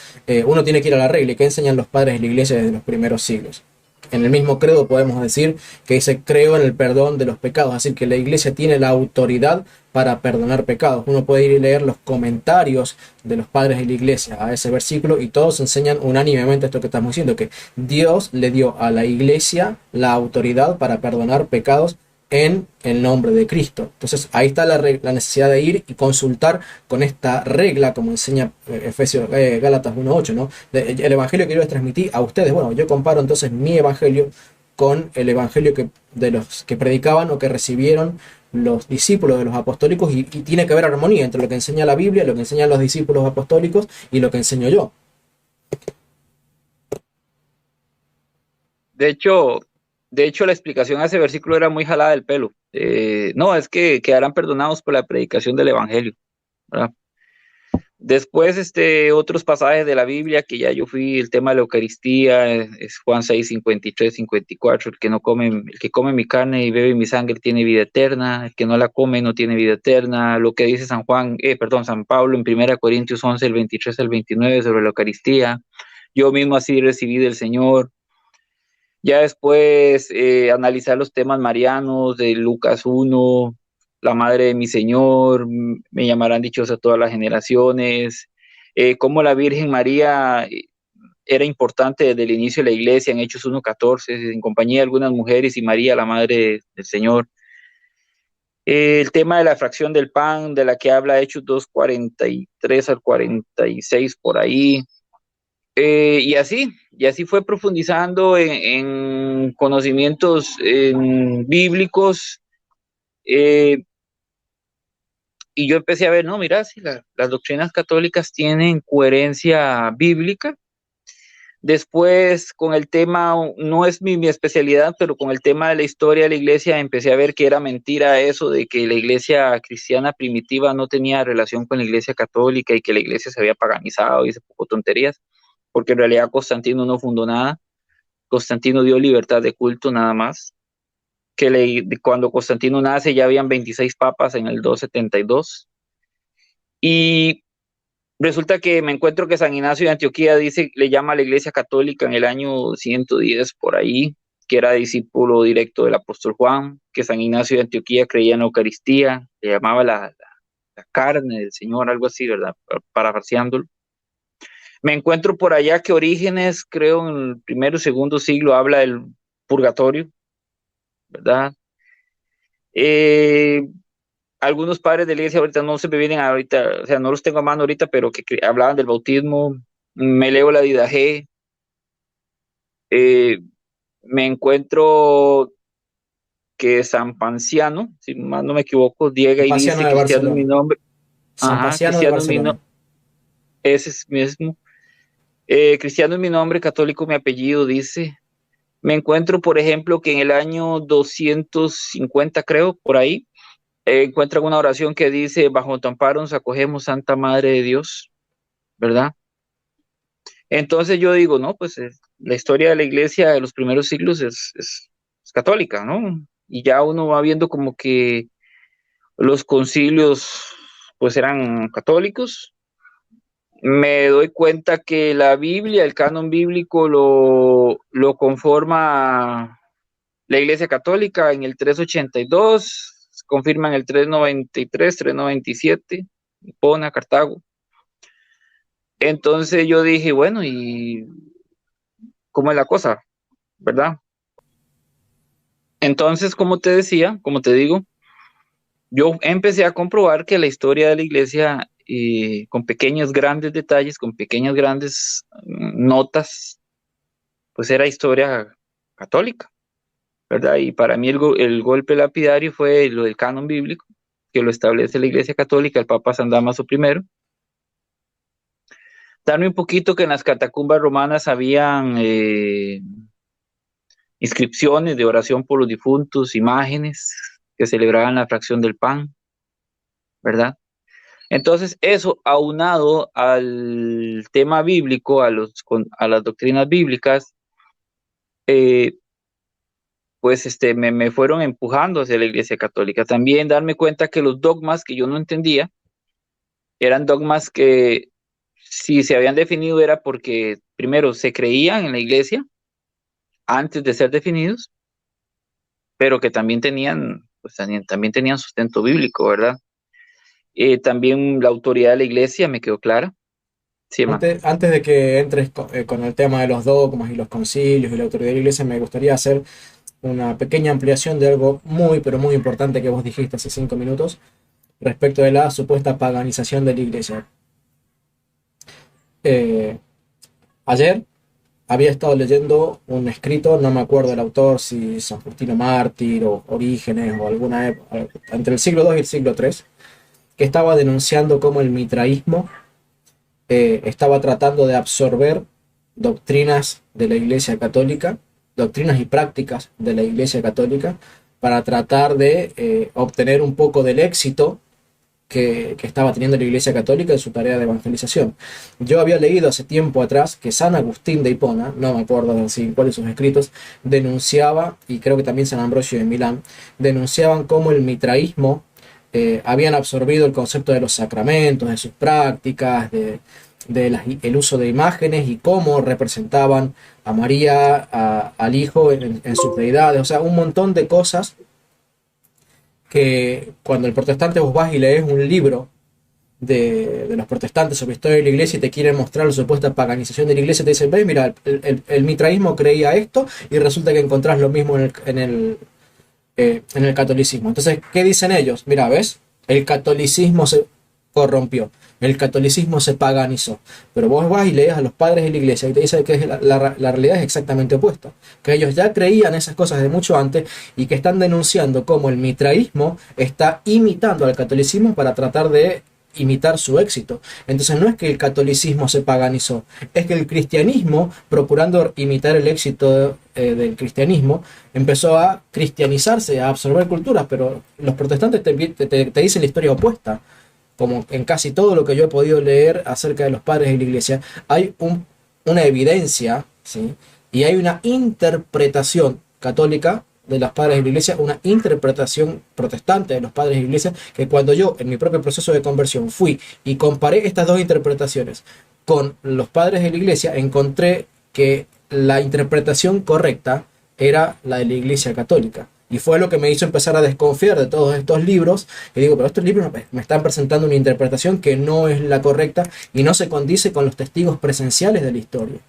Uno tiene que ir a la regla. ¿Y qué enseñan los padres de la iglesia desde los primeros siglos? En el mismo credo podemos decir que dice creo en el perdón de los pecados, así que la iglesia tiene la autoridad para perdonar pecados. Uno puede ir y leer los comentarios de los padres de la iglesia a ese versículo y todos enseñan unánimemente esto que estamos diciendo, que Dios le dio a la iglesia la autoridad para perdonar pecados en el nombre de Cristo. Entonces ahí está la necesidad de ir y consultar con esta regla, como enseña Gálatas 1.8, ¿no? El evangelio que yo les transmití a ustedes. Bueno, yo comparo entonces mi evangelio con el evangelio de los que predicaban o que recibieron los discípulos de los apostólicos, y tiene que haber armonía entre lo que enseña la Biblia, lo que enseñan los discípulos apostólicos y lo que enseño yo. De hecho, la explicación a ese versículo era muy jalada del pelo. No, es que quedarán perdonados por la predicación del evangelio, ¿verdad? Después, otros pasajes de la Biblia que ya yo fui, el tema de la Eucaristía, es Juan 6, 53, 54, el que come mi carne y bebe mi sangre tiene vida eterna, el que no la come no tiene vida eterna, lo que dice San Pablo en 1 Corintios 11, el 23 al 29 sobre la Eucaristía, yo mismo así recibí del Señor. Ya después analizar los temas marianos de Lucas 1, la madre de mi Señor, me llamarán dichosa todas las generaciones, cómo la Virgen María era importante desde el inicio de la iglesia en Hechos 1:14, en compañía de algunas mujeres y María, la madre del Señor. El tema de la fracción del pan, de la que habla Hechos 2:43 al 46 por ahí. Y así fue profundizando en conocimientos bíblicos, y yo empecé a ver, no, mira, si las doctrinas católicas tienen coherencia bíblica. Después, con el tema, no es mi especialidad, pero con el tema de la historia de la iglesia, empecé a ver que era mentira eso de que la iglesia cristiana primitiva no tenía relación con la iglesia católica y que la iglesia se había paganizado y ese poco tonterías, porque en realidad Constantino no fundó nada. Constantino dio libertad de culto nada más, cuando Constantino nace ya habían 26 papas en el 272, y resulta que me encuentro que San Ignacio de Antioquía le llama a la iglesia católica en el año 110 por ahí, que era discípulo directo del apóstol Juan, que San Ignacio de Antioquía creía en la Eucaristía, le llamaba la carne del Señor, algo así, ¿verdad? Parafraseándolo. Me encuentro por allá que Orígenes, creo en el primero o segundo siglo, habla del purgatorio, ¿verdad? Algunos padres de la iglesia ahorita no se me vienen ahorita, o sea, no los tengo a mano ahorita, pero que hablaban del bautismo. Me leo la Didache. eh, Me encuentro que San Panciano, si más no me equivoco, llega y Paciano dice, de cristiano es mi Barcelona. nombre. San Ajá, Paciano de cristiano es mi Barcelona. nombre, ese es mismo. Cristiano es mi nombre, católico mi apellido, dice. Me encuentro, por ejemplo, que en el año 250, creo, por ahí, encuentran una oración que dice, bajo tu amparo nos acogemos, Santa Madre de Dios, ¿verdad? Entonces yo digo, no, pues la historia de la iglesia de los primeros siglos es católica, ¿no? Y ya uno va viendo como que los concilios pues eran católicos. Me doy cuenta que la Biblia, el canon bíblico, lo conforma la Iglesia Católica en el 382, confirma en el 393, 397, Hipona, Cartago. Entonces yo dije, bueno, ¿y cómo es la cosa? ¿Verdad? Entonces, como te decía, como te digo, yo empecé a comprobar que la historia de la iglesia, con pequeños, grandes detalles, con pequeñas, grandes notas, pues era historia católica, ¿verdad? Y para mí el golpe lapidario fue lo del canon bíblico, que lo establece la iglesia católica, el Papa San Damaso I. Darme un poquito que en las catacumbas romanas habían inscripciones de oración por los difuntos, imágenes que celebraban la fracción del pan, ¿verdad? Entonces, eso aunado al tema bíblico, a las doctrinas bíblicas, eh, pues me fueron empujando hacia la Iglesia Católica. También darme cuenta que los dogmas que yo no entendía eran dogmas que si se habían definido era porque primero se creían en la Iglesia antes de ser definidos, pero que también tenían, pues también tenían sustento bíblico, ¿verdad? También la autoridad de la Iglesia me quedó clara. Sí, man. Antes de que entres con el tema de los dogmas y los concilios y la autoridad de la iglesia, me gustaría hacer una pequeña ampliación de algo muy, pero muy importante que vos dijiste hace 5 minutos respecto de la supuesta paganización de la iglesia. Eh, Ayer había estado leyendo un escrito, no me acuerdo el autor, si San Justino Mártir o Orígenes o alguna época, entre el siglo II y el siglo III, que estaba denunciando cómo el mitraísmo estaba tratando de absorber doctrinas de la Iglesia Católica, doctrinas y prácticas de la Iglesia Católica, para tratar de obtener un poco del éxito que estaba teniendo la Iglesia Católica en su tarea de evangelización. Yo había leído hace tiempo atrás que San Agustín de Hipona, no me acuerdo así cuáles sus escritos, denunciaba, y creo que también San Ambrosio de Milán, denunciaban cómo el mitraísmo habían absorbido el concepto de los sacramentos, de sus prácticas, el uso de imágenes y cómo representaban a María, al Hijo en sus deidades, o sea, un montón de cosas que cuando el protestante vos vas y lees un libro de los protestantes sobre historia de la iglesia y te quieren mostrar la supuesta paganización de la iglesia, te dicen, ve, mira, el mitraísmo creía esto y resulta que encontrás lo mismo en el catolicismo. Entonces, ¿qué dicen ellos? Mira, ¿ves? El catolicismo se corrompió, el catolicismo se paganizó. Pero vos vas y lees a los padres de la iglesia y te dicen que la realidad es exactamente opuesta, que ellos ya creían esas cosas de mucho antes y que están denunciando cómo el mitraísmo está imitando al catolicismo para tratar de imitar su éxito. Entonces no es que el catolicismo se paganizó, es que el cristianismo, procurando imitar el éxito del cristianismo, empezó a cristianizarse, a absorber culturas, pero los protestantes te dicen la historia opuesta. Como en casi todo lo que yo he podido leer acerca de los padres de la iglesia, hay una evidencia, ¿sí? Y hay una interpretación católica de los padres de la iglesia, una interpretación protestante de los padres de la iglesia, que cuando yo en mi propio proceso de conversión fui y comparé estas dos interpretaciones con los padres de la iglesia, encontré que la interpretación correcta era la de la iglesia católica. Y fue lo que me hizo empezar a desconfiar de todos estos libros. Y digo, pero estos libros me están presentando una interpretación que no es la correcta y no se condice con los testigos presenciales de la historia.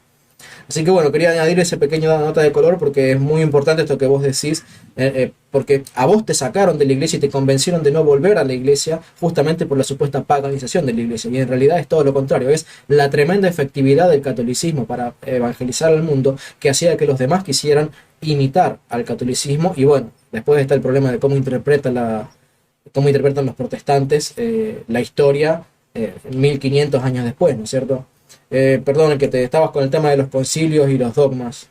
Así que bueno, quería añadir ese pequeño nota de color porque es muy importante esto que vos decís, porque a vos te sacaron de la iglesia y te convencieron de no volver a la iglesia justamente por la supuesta paganización de la iglesia, y en realidad es todo lo contrario, es la tremenda efectividad del catolicismo para evangelizar al mundo que hacía que los demás quisieran imitar al catolicismo. Y bueno, después está el problema de cómo interpretan los protestantes la historia 1500 años después, ¿no es cierto? Perdón, que te estabas con el tema de los concilios y los dogmas.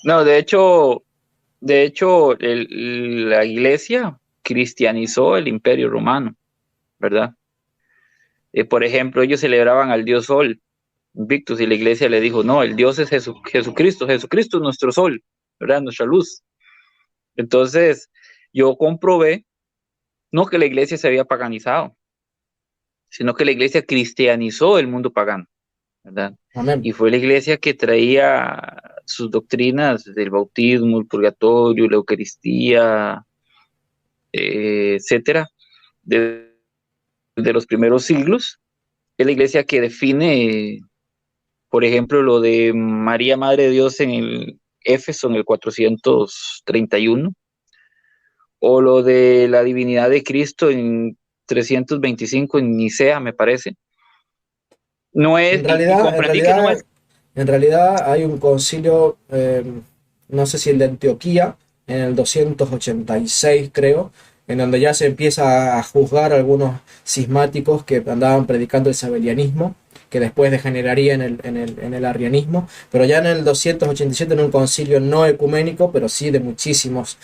No, de hecho, la iglesia cristianizó el Imperio Romano, ¿verdad? Por ejemplo, ellos celebraban al dios Sol, Invictus, y la iglesia le dijo, no, el dios es Jesucristo, Jesucristo es nuestro sol, ¿verdad? Nuestra luz. Entonces, yo comprobé, no que la iglesia se había paganizado, sino que la iglesia cristianizó el mundo pagano, ¿verdad? Amén. Y fue la iglesia que traía sus doctrinas del bautismo, el purgatorio, la Eucaristía, etcétera, de los primeros siglos. Es la iglesia que define, por ejemplo, lo de María, Madre de Dios en el Éfeso en el 431, o lo de la divinidad de Cristo en 325 en Nicea, me parece. No es, En y realidad, en comprendí que no es. realidad, en realidad hay un concilio, no sé si el de Antioquía, en el 286 creo, en donde ya se empieza a juzgar a algunos cismáticos que andaban predicando el sabelianismo, que después degeneraría en el arrianismo, pero ya en el 287, en un concilio no ecuménico, pero sí de muchísimos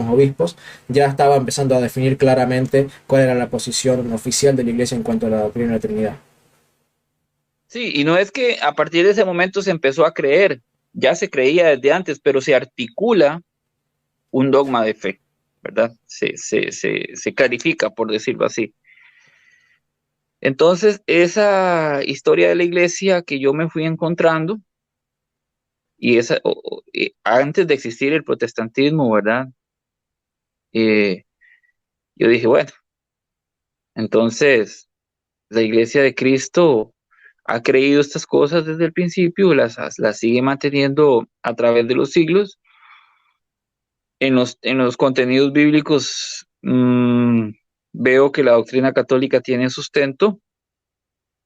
obispos, ya estaba empezando a definir claramente cuál era la posición oficial de la Iglesia en cuanto a la doctrina de la Trinidad. Sí, y no es que a partir de ese momento se empezó a creer, ya se creía desde antes, pero se articula un dogma de fe, ¿verdad? Se clarifica, por decirlo así. Entonces, esa historia de la iglesia que yo me fui encontrando, y antes de existir el protestantismo, ¿verdad? Eh, yo dije, bueno, entonces la iglesia de Cristo ha creído estas cosas desde el principio, las sigue manteniendo a través de los siglos. En los contenidos bíblicos veo que la doctrina católica tiene sustento.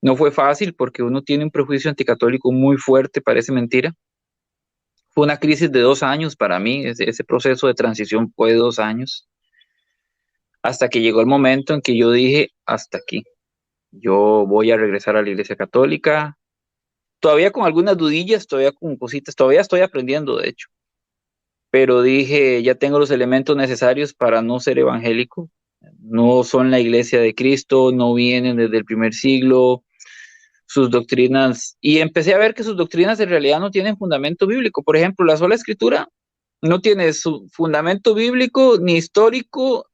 No fue fácil porque uno tiene un prejuicio anticatólico muy fuerte, parece mentira. Fue una crisis de 2 años para mí, ese proceso de transición fue de 2 años, hasta que llegó el momento en que yo dije, hasta aquí, yo voy a regresar a la Iglesia Católica, todavía con algunas dudillas, todavía con cositas, todavía estoy aprendiendo, de hecho, pero dije, ya tengo los elementos necesarios para no ser evangélico, no son la Iglesia de Cristo, no vienen desde el primer siglo, sus doctrinas, y empecé a ver que sus doctrinas en realidad no tienen fundamento bíblico. Por ejemplo, la sola escritura no tiene su fundamento bíblico ni histórico,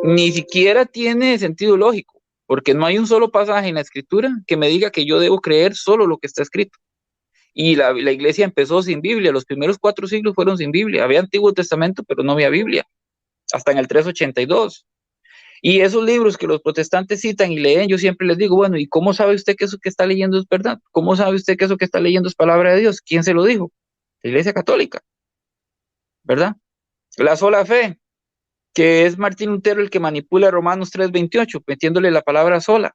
ni siquiera tiene sentido lógico, porque no hay un solo pasaje en la escritura que me diga que yo debo creer solo lo que está escrito. Y la iglesia empezó sin Biblia, los primeros 4 siglos fueron sin Biblia, había Antiguo Testamento, pero no había Biblia, hasta en el 382. Y esos libros que los protestantes citan y leen, yo siempre les digo, bueno, ¿y cómo sabe usted que eso que está leyendo es verdad? ¿Cómo sabe usted que eso que está leyendo es palabra de Dios? ¿Quién se lo dijo? La Iglesia Católica, ¿verdad? La sola fe, que es Martín Lutero el que manipula Romanos 3:28, metiéndole la palabra sola.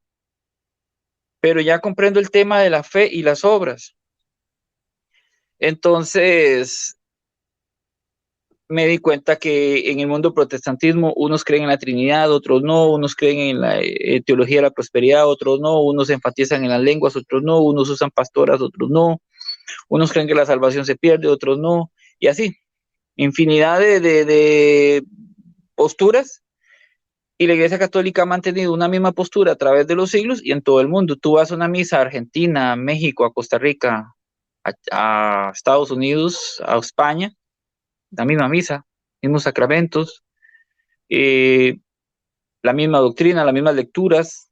Pero ya comprendo el tema de la fe y las obras. Entonces, me di cuenta que en el mundo protestantismo unos creen en la Trinidad, otros no, unos creen en la teología de la prosperidad, otros no, unos enfatizan en las lenguas, otros no, unos usan pastoras, otros no, unos creen que la salvación se pierde, otros no, y así, infinidad de posturas, y la Iglesia Católica ha mantenido una misma postura a través de los siglos y en todo el mundo. Tú vas a una misa a Argentina, a México, a Costa Rica, a Estados Unidos, a España, la misma misa, mismos sacramentos, eh, la misma doctrina, las mismas lecturas,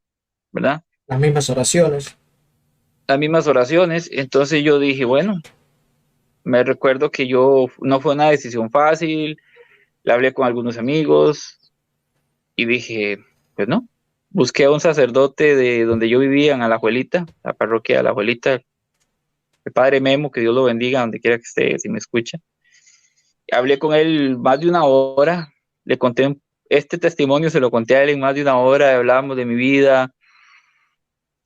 ¿verdad? Las mismas oraciones. Las mismas oraciones. Entonces yo dije, bueno, me recuerdo que no fue una decisión fácil, le hablé con algunos amigos y dije, pues no, busqué a un sacerdote de donde yo vivía, en Alajuelita, la parroquia de Alajuelita, el padre Memo, que Dios lo bendiga donde quiera que esté, si me escucha. Hablé con él más de una hora, le conté este testimonio, se lo conté a él en más de una hora, hablábamos de mi vida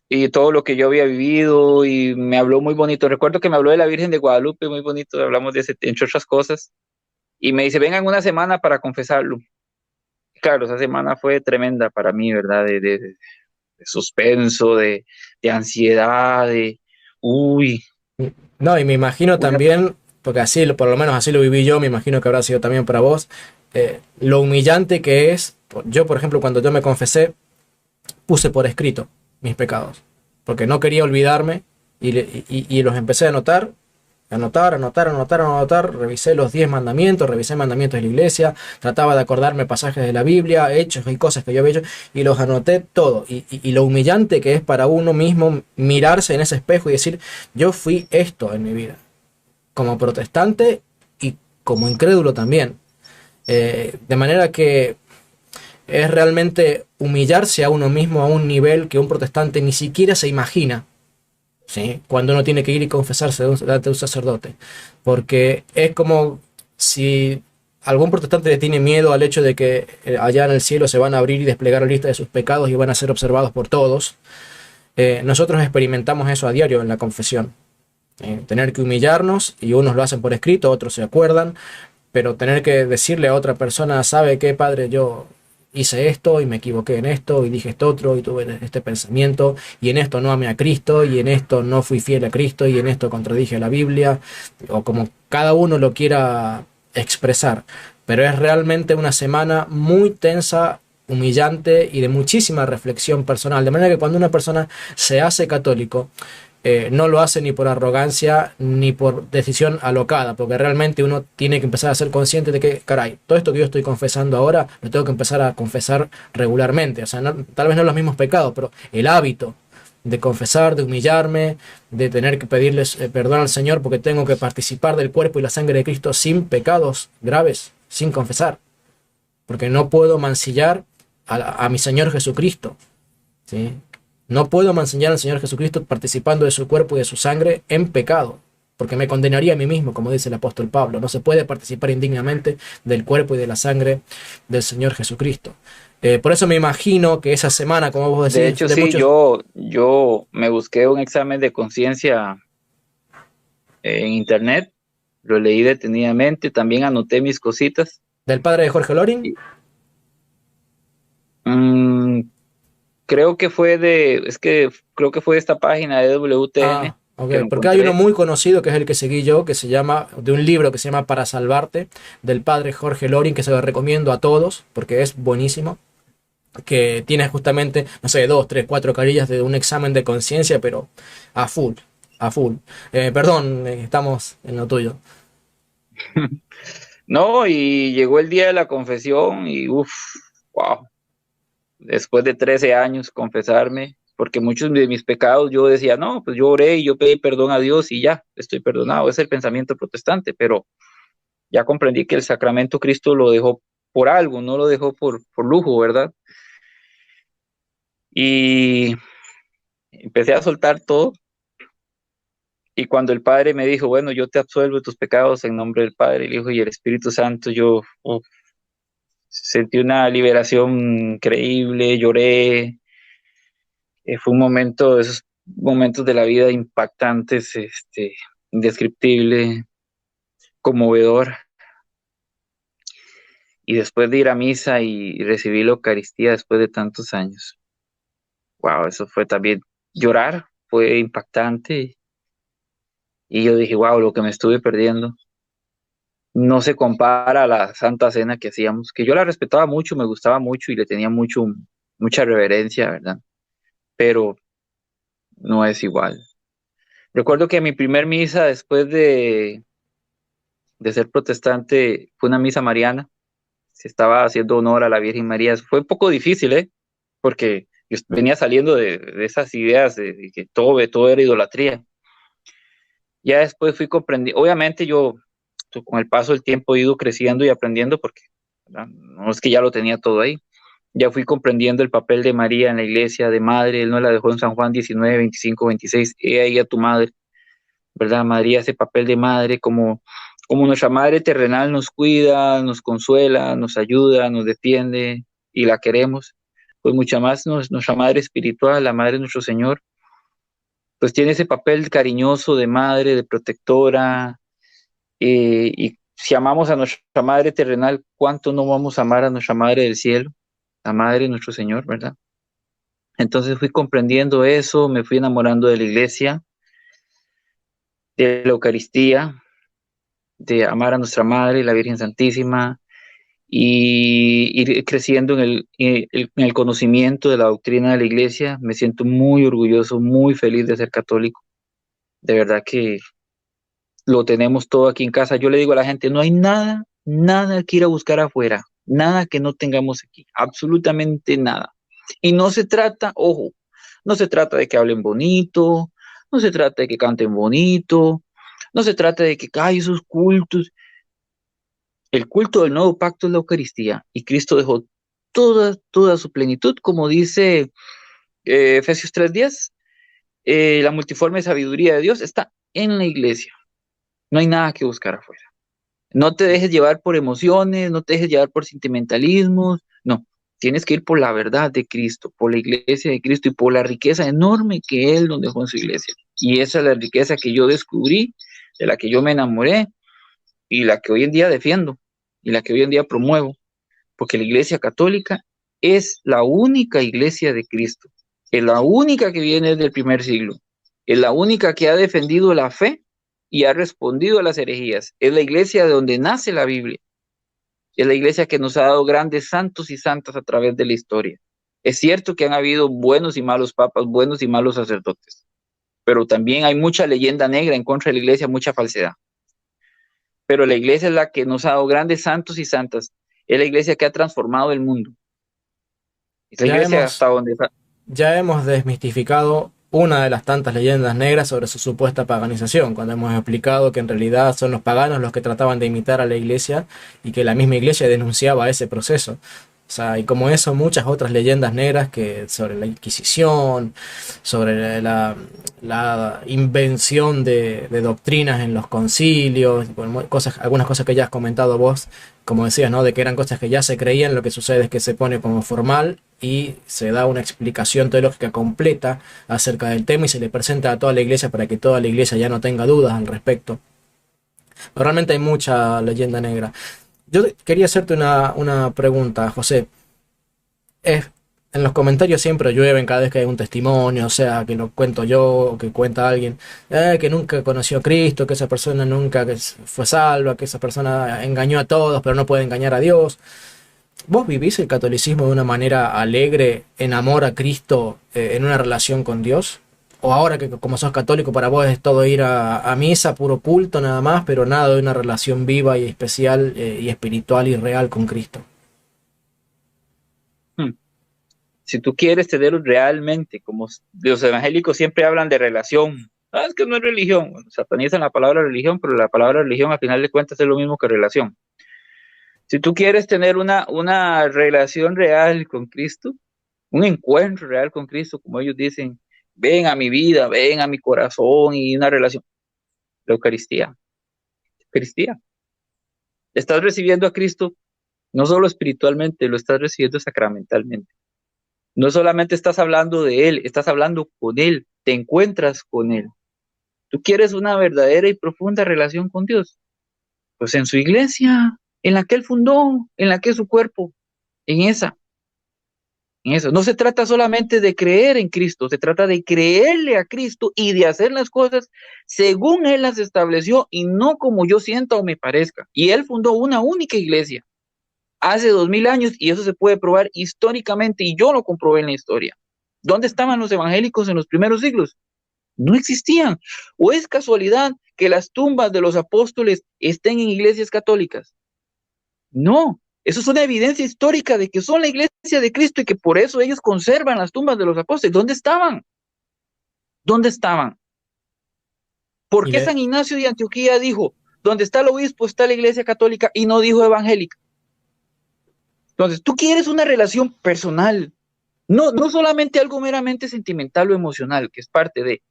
y todo lo que yo había vivido y me habló muy bonito. Recuerdo que me habló de la Virgen de Guadalupe, muy bonito, hablamos de ese, entre otras cosas, y me dice, vengan una semana para confesarlo. Claro, esa semana fue tremenda para mí, ¿verdad? De suspenso, de ansiedad, uy. No, y me imagino Una, también, porque así, por lo menos así lo viví yo, me imagino que habrá sido también para vos, lo humillante que es. Yo, por ejemplo, cuando yo me confesé, puse por escrito mis pecados, porque no quería olvidarme y los empecé a anotar, revisé los 10 mandamientos, revisé mandamientos de la iglesia, trataba de acordarme pasajes de la Biblia, hechos y cosas que yo había hecho, y los anoté todo, y lo humillante que es para uno mismo mirarse en ese espejo y decir, yo fui esto en mi vida, como protestante y como incrédulo también, de manera que es realmente humillarse a uno mismo a un nivel que un protestante ni siquiera se imagina, ¿sí? Cuando uno tiene que ir y confesarse delante de un sacerdote. Porque es como si algún protestante le tiene miedo al hecho de que allá en el cielo se van a abrir y desplegar la lista de sus pecados y van a ser observados por todos. Nosotros experimentamos eso a diario en la confesión. Tener que humillarnos, y unos lo hacen por escrito, otros se acuerdan, pero tener que decirle a otra persona, ¿sabe qué, padre? Yo hice esto y me equivoqué en esto y dije esto otro y tuve este pensamiento y en esto no amé a Cristo y en esto no fui fiel a Cristo y en esto contradije a la Biblia o como cada uno lo quiera expresar, pero es realmente una semana muy tensa, humillante y de muchísima reflexión personal, de manera que cuando una persona se hace católico, no lo hace ni por arrogancia ni por decisión alocada, porque realmente uno tiene que empezar a ser consciente de que, caray, todo esto que yo estoy confesando ahora, lo tengo que empezar a confesar regularmente. O sea, tal vez no los mismos pecados, pero el hábito de confesar, de humillarme, de tener que pedirles perdón al Señor porque tengo que participar del cuerpo y la sangre de Cristo sin pecados graves, sin confesar, porque no puedo mancillar a mi Señor Jesucristo, ¿sí? No puedo mancillar al Señor Jesucristo participando de su cuerpo y de su sangre en pecado, porque me condenaría a mí mismo, como dice el apóstol Pablo. No se puede participar indignamente del cuerpo y de la sangre del Señor Jesucristo. Por eso me imagino que esa semana, como vos De decís, hecho, de sí, muchos... yo me busqué un examen de conciencia en internet, lo leí detenidamente, también anoté mis cositas. Del padre de Jorge Loring. Y, mm, creo que fue creo que fue de esta página de WTN Ah, ok, que lo porque hay uno encontré. muy conocido que es el que seguí yo, que se llama, de un libro que se llama Para Salvarte, del padre Jorge Loring, que se lo recomiendo a todos, porque es buenísimo, que tiene justamente, no sé, dos, tres, cuatro carillas de un examen de conciencia, pero a full, a full. Perdón, estamos en lo tuyo. No, y llegó el día de la confesión y uff, wow, después de 13 años confesarme, porque muchos de mis pecados yo decía, no, pues yo oré y yo pedí perdón a Dios y ya, estoy perdonado, es el pensamiento protestante, pero ya comprendí que el sacramento Cristo lo dejó por algo, no lo dejó por lujo, ¿verdad? Y empecé a soltar todo. Y cuando el Padre me dijo, bueno, yo te absuelvo de tus pecados en nombre del Padre, el Hijo y el Espíritu Santo, yo sentí una liberación increíble, lloré. Fue un momento, de esos momentos de la vida impactantes, indescriptible, conmovedor. Y después de ir a misa y recibir la Eucaristía después de tantos años, wow, eso fue también llorar, fue impactante. Y yo dije, wow, lo que me estuve perdiendo no se compara a la Santa Cena que hacíamos, que yo la respetaba mucho, me gustaba mucho y le tenía mucha reverencia, ¿verdad? Pero no es igual. Recuerdo que mi primer misa después de ser protestante fue una misa mariana, se estaba haciendo honor a la Virgen María. Fue un poco difícil, ¿eh? Porque yo venía saliendo de esas ideas de que todo era idolatría. Ya después fui comprendiendo, obviamente yo con el paso del tiempo he ido creciendo y aprendiendo porque, ¿verdad? No es que ya lo tenía todo ahí. Ya fui comprendiendo el papel de María en la iglesia de madre. Él nos la dejó en San Juan 19, 25, 26. He ahí a tu madre, ¿verdad? María, ese papel de madre, como nuestra madre terrenal nos cuida, nos consuela, nos ayuda, nos defiende y la queremos. Pues mucha más nuestra madre espiritual, la madre de nuestro Señor, pues tiene ese papel cariñoso de madre, de protectora. Y si amamos a nuestra madre terrenal, ¿cuánto no vamos a amar a nuestra madre del cielo? La madre de nuestro Señor, ¿verdad? Entonces fui comprendiendo eso, me fui enamorando de la iglesia, de la Eucaristía, de amar a nuestra Madre, la Virgen Santísima, y ir creciendo en el conocimiento de la doctrina de la iglesia. Me siento muy orgulloso, muy feliz de ser católico. De verdad que lo tenemos todo aquí en casa. Yo le digo a la gente, no hay nada que ir a buscar afuera, nada que no tengamos aquí, absolutamente nada. Y no se trata, ojo, no se trata de que hablen bonito, no se trata de que canten bonito, no se trata de que hay esos cultos. El culto del nuevo pacto es la Eucaristía y Cristo dejó toda su plenitud, como dice Efesios 3:10, la multiforme sabiduría de Dios está en la iglesia. No hay nada que buscar afuera. No te dejes llevar por emociones, no te dejes llevar por sentimentalismos, no. Tienes que ir por la verdad de Cristo, por la iglesia de Cristo y por la riqueza enorme que Él nos dejó en su iglesia. Y esa es la riqueza que yo descubrí, de la que yo me enamoré y la que hoy en día defiendo y la que hoy en día promuevo, porque la iglesia católica es la única iglesia de Cristo. Es la única que viene desde el primer siglo. Es la única que ha defendido la fe y ha respondido a las herejías. Es la iglesia de donde nace la Biblia. Es la iglesia que nos ha dado grandes santos y santas a través de la historia. Es cierto que han habido buenos y malos papas, buenos y malos sacerdotes, pero también hay mucha leyenda negra en contra de la iglesia, mucha falsedad. Pero la iglesia es la que nos ha dado grandes santos y santas. Es la iglesia que ha transformado el mundo. Es la Ya iglesia hasta hemos, donde... ya hemos desmistificado una de las tantas leyendas negras sobre su supuesta paganización, cuando hemos explicado que en realidad son los paganos los que trataban de imitar a la iglesia y que la misma iglesia denunciaba ese proceso. O sea, y como eso, muchas otras leyendas negras que sobre la Inquisición, sobre la invención de doctrinas en los concilios, bueno, cosas, algunas cosas que ya has comentado vos, como decías, ¿no? De que eran cosas que ya se creían, lo que sucede es que se pone como formal y se da una explicación teológica completa acerca del tema y se le presenta a toda la iglesia para que toda la iglesia ya no tenga dudas al respecto. Pero realmente hay mucha leyenda negra. Yo quería hacerte una pregunta, José. Es, en los comentarios siempre llueven cada vez que hay un testimonio, o sea, que lo cuento yo o que cuenta alguien, que nunca conoció a Cristo, que esa persona nunca fue salva, que esa persona engañó a todos, pero no puede engañar a Dios. ¿Vos vivís el catolicismo de una manera alegre, en amor a Cristo, en una relación con Dios? ¿O ahora que como sos católico para vos es todo ir a misa, puro culto nada más, pero nada de una relación viva y especial y espiritual y real con Cristo? Si tú quieres tener realmente, como los evangélicos siempre hablan de relación, es que no es religión, bueno, satanizan la palabra religión, pero la palabra religión al final de cuentas es lo mismo que relación. Si tú quieres tener una relación real con Cristo, un encuentro real con Cristo, como ellos dicen, ven a mi vida, ven a mi corazón y una relación, la Eucaristía. Eucaristía. Estás recibiendo a Cristo no solo espiritualmente, lo estás recibiendo sacramentalmente. No solamente estás hablando de Él, estás hablando con Él, te encuentras con Él. ¿Tú quieres una verdadera y profunda relación con Dios? Pues en su iglesia, en la que Él fundó, en la que es su cuerpo, en esa. En eso. No se trata solamente de creer en Cristo, se trata de creerle a Cristo y de hacer las cosas según Él las estableció y no como yo sienta o me parezca. Y Él fundó una única iglesia hace 2000 años y eso se puede probar históricamente y yo lo comprobé en la historia. ¿Dónde estaban los evangélicos en los primeros siglos? No existían. ¿O es casualidad que las tumbas de los apóstoles estén en iglesias católicas? No, eso es una evidencia histórica de que son la iglesia de Cristo y que por eso ellos conservan las tumbas de los apóstoles. ¿Dónde estaban? ¿Dónde estaban? ¿Por Y qué le, San Ignacio de Antioquía dijo, donde está el obispo está la iglesia católica y no dijo evangélica? Entonces, tú quieres una relación personal, no solamente algo meramente sentimental o emocional, que es parte de.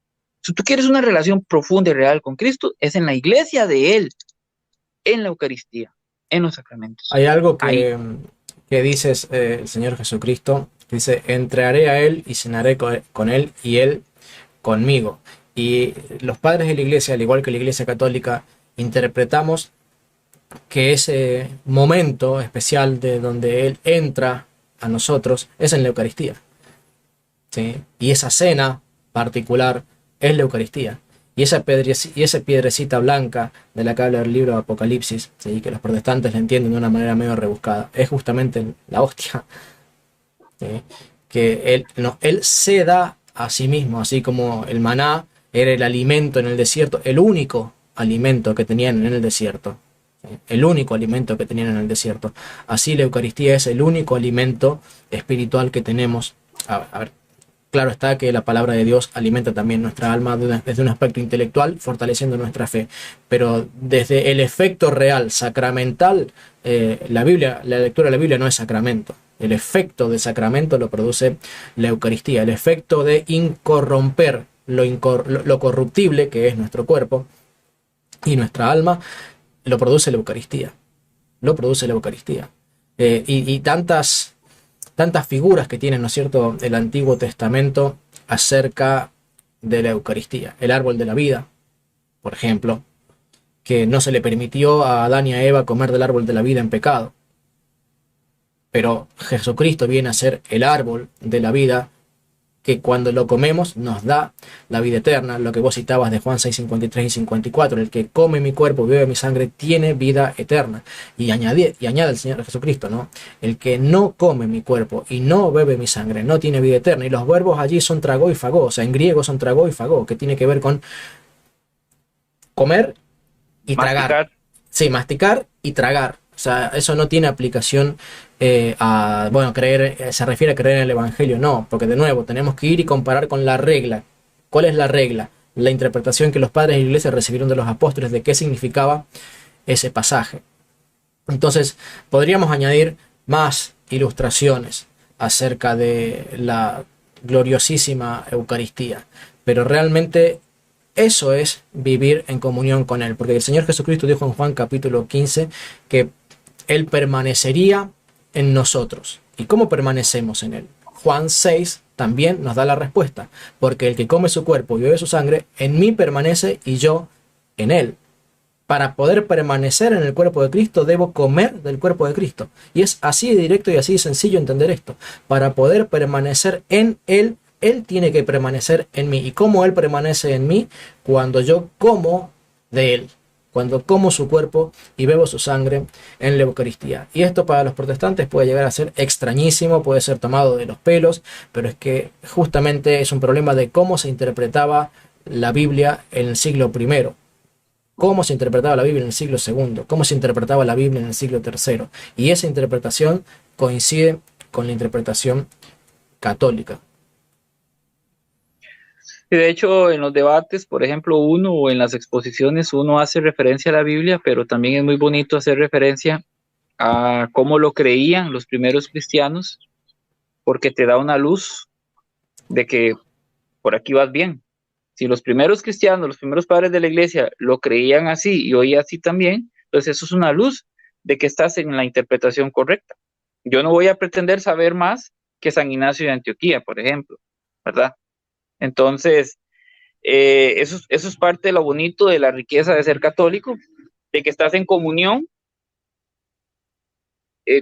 Si tú quieres una relación profunda y real con Cristo, es en la iglesia de Él, en la Eucaristía, en los sacramentos. hay algo Ahí. que dices, el Señor Jesucristo, dice, entraré a Él y cenaré con Él y Él conmigo. Y los padres de la iglesia, al igual que la iglesia católica, interpretamos que ese momento especial de donde Él entra a nosotros es en la Eucaristía, ¿sí? Y esa cena particular es la Eucaristía. Y esa piedrecita blanca de la que habla el libro de Apocalipsis, ¿sí? Que los protestantes la entienden de una manera medio rebuscada, es justamente la hostia, ¿sí? Que él, no, él se da a sí mismo, así como el maná era el alimento en el desierto, el único alimento que tenían en el desierto, ¿sí? El único alimento que tenían en el desierto. Así la Eucaristía es el único alimento espiritual que tenemos. A ver, claro está que la palabra de Dios alimenta también nuestra alma desde un aspecto intelectual, fortaleciendo nuestra fe. Pero desde el efecto real, sacramental, la Biblia, la lectura de la Biblia no es sacramento. El efecto de sacramento lo produce la Eucaristía. El efecto de incorromper lo corruptible, que es nuestro cuerpo y nuestra alma, lo produce la Eucaristía. Lo produce la Eucaristía. Y tantas figuras que tiene, ¿no es cierto?, el Antiguo Testamento acerca de la Eucaristía. El árbol de la vida, por ejemplo, que no se le permitió a Adán y a Eva comer del árbol de la vida en pecado. pero Jesucristo viene a ser el árbol de la vida, que cuando lo comemos nos da la vida eterna, lo que vos citabas de Juan 6, 53 y 54, el que come mi cuerpo y bebe mi sangre tiene vida eterna. Y añade el Señor Jesucristo, ¿no? El que no come mi cuerpo y no bebe mi sangre no tiene vida eterna. Y los verbos allí son tragó y fagó, o sea, en griego son tragó y fagó, que tiene que ver con comer y tragar. Masticar. Sí, masticar y tragar. O sea, eso no tiene aplicación bueno, creer, se refiere a creer en el Evangelio, no, porque de nuevo tenemos que ir y comparar con la regla. ¿Cuál es la regla? La interpretación que los padres de la iglesia recibieron de los apóstoles de qué significaba ese pasaje. Entonces, podríamos añadir más ilustraciones acerca de la gloriosísima Eucaristía, pero realmente eso es vivir en comunión con Él, porque el Señor Jesucristo dijo en Juan capítulo 15 que Él permanecería en nosotros. ¿Y cómo permanecemos en Él? Juan 6 también nos da la respuesta, porque el que come su cuerpo y bebe su sangre, en mí permanece y yo en Él. Para poder permanecer en el cuerpo de Cristo, debo comer del cuerpo de Cristo. Y es así de directo y así de sencillo entender esto. Para poder permanecer en Él, Él tiene que permanecer en mí. ¿Y cómo Él permanece en mí? Cuando yo como de Él. Cuando como su cuerpo y bebo su sangre en la Eucaristía. Y esto para los protestantes puede llegar a ser extrañísimo, puede ser tomado de los pelos, pero es que justamente es un problema de cómo se interpretaba la Biblia en el siglo I. Cómo se interpretaba la Biblia en el siglo II, cómo se interpretaba la Biblia en el siglo III. Y esa interpretación coincide con la interpretación católica. Y de hecho, en los debates, por ejemplo, uno o en las exposiciones, uno hace referencia a la Biblia, pero también es muy bonito hacer referencia a cómo lo creían los primeros cristianos, porque te da una luz de que por aquí vas bien. Si los primeros cristianos, los primeros padres de la iglesia lo creían así y hoy así también, entonces eso es una luz de que estás en la interpretación correcta. Yo no voy a pretender saber más que San Ignacio de Antioquía, por ejemplo, ¿verdad? Entonces, eso es parte de lo bonito de la riqueza de ser católico, de que estás en comunión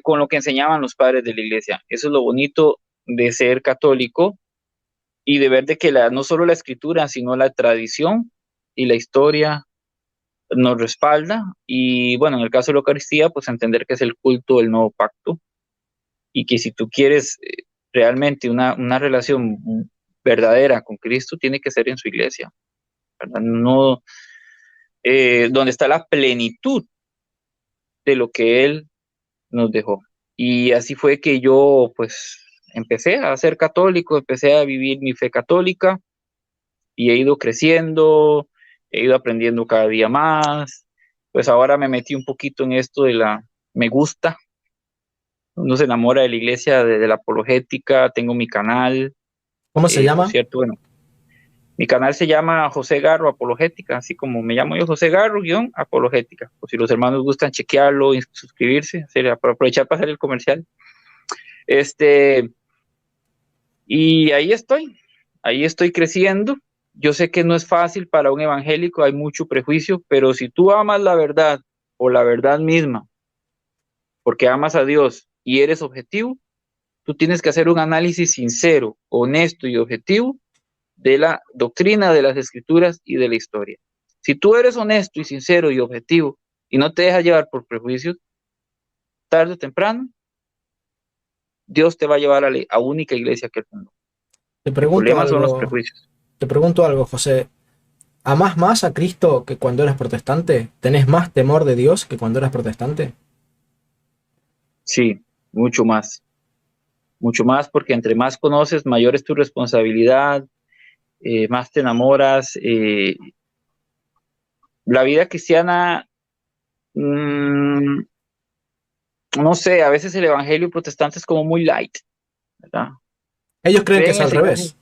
con lo que enseñaban los padres de la iglesia. Eso es lo bonito de ser católico y de ver de que no solo la escritura, sino la tradición y la historia nos respalda. Y bueno, en el caso de la Eucaristía, pues entender que es el culto del nuevo pacto y que si tú quieres realmente una relación verdadera con Cristo, tiene que ser en su iglesia, ¿verdad? No, donde está la plenitud de lo que Él nos dejó. Y así fue que yo, pues, empecé a ser católico, empecé a vivir mi fe católica y he ido creciendo, he ido aprendiendo cada día más. Pues ahora me metí un poquito en esto me gusta, uno se enamora de la iglesia, de la apologética, tengo mi canal, ¿Cómo se por llama? cierto, bueno, mi canal se llama José Garro Apologética, así como me llamo yo, José Garro Apologética. Pues si los hermanos gustan chequearlo y suscribirse, sería para aprovechar para hacer el comercial. Y ahí estoy creciendo. Yo sé que no es fácil para un evangélico, hay mucho prejuicio, pero si tú amas la verdad o la verdad misma, porque amas a Dios y eres objetivo, tú tienes que hacer un análisis sincero, honesto y objetivo de la doctrina, de las escrituras y de la historia. Si tú eres honesto y sincero y objetivo y no te dejas llevar por prejuicios, tarde o temprano, Dios te va a llevar a la única iglesia que el mundo. Te El pregunto problema son los algo, prejuicios. te pregunto algo, José. ¿Amás más a Cristo que cuando eras protestante? ¿Tenés más temor de Dios que cuando eras protestante? Sí, mucho más porque entre más conoces, mayor es tu responsabilidad, más te enamoras. La vida cristiana, mmm, no sé, a veces el evangelio protestante es como muy light, ¿verdad? Ellos creen que Creen es en el al Señor. revés.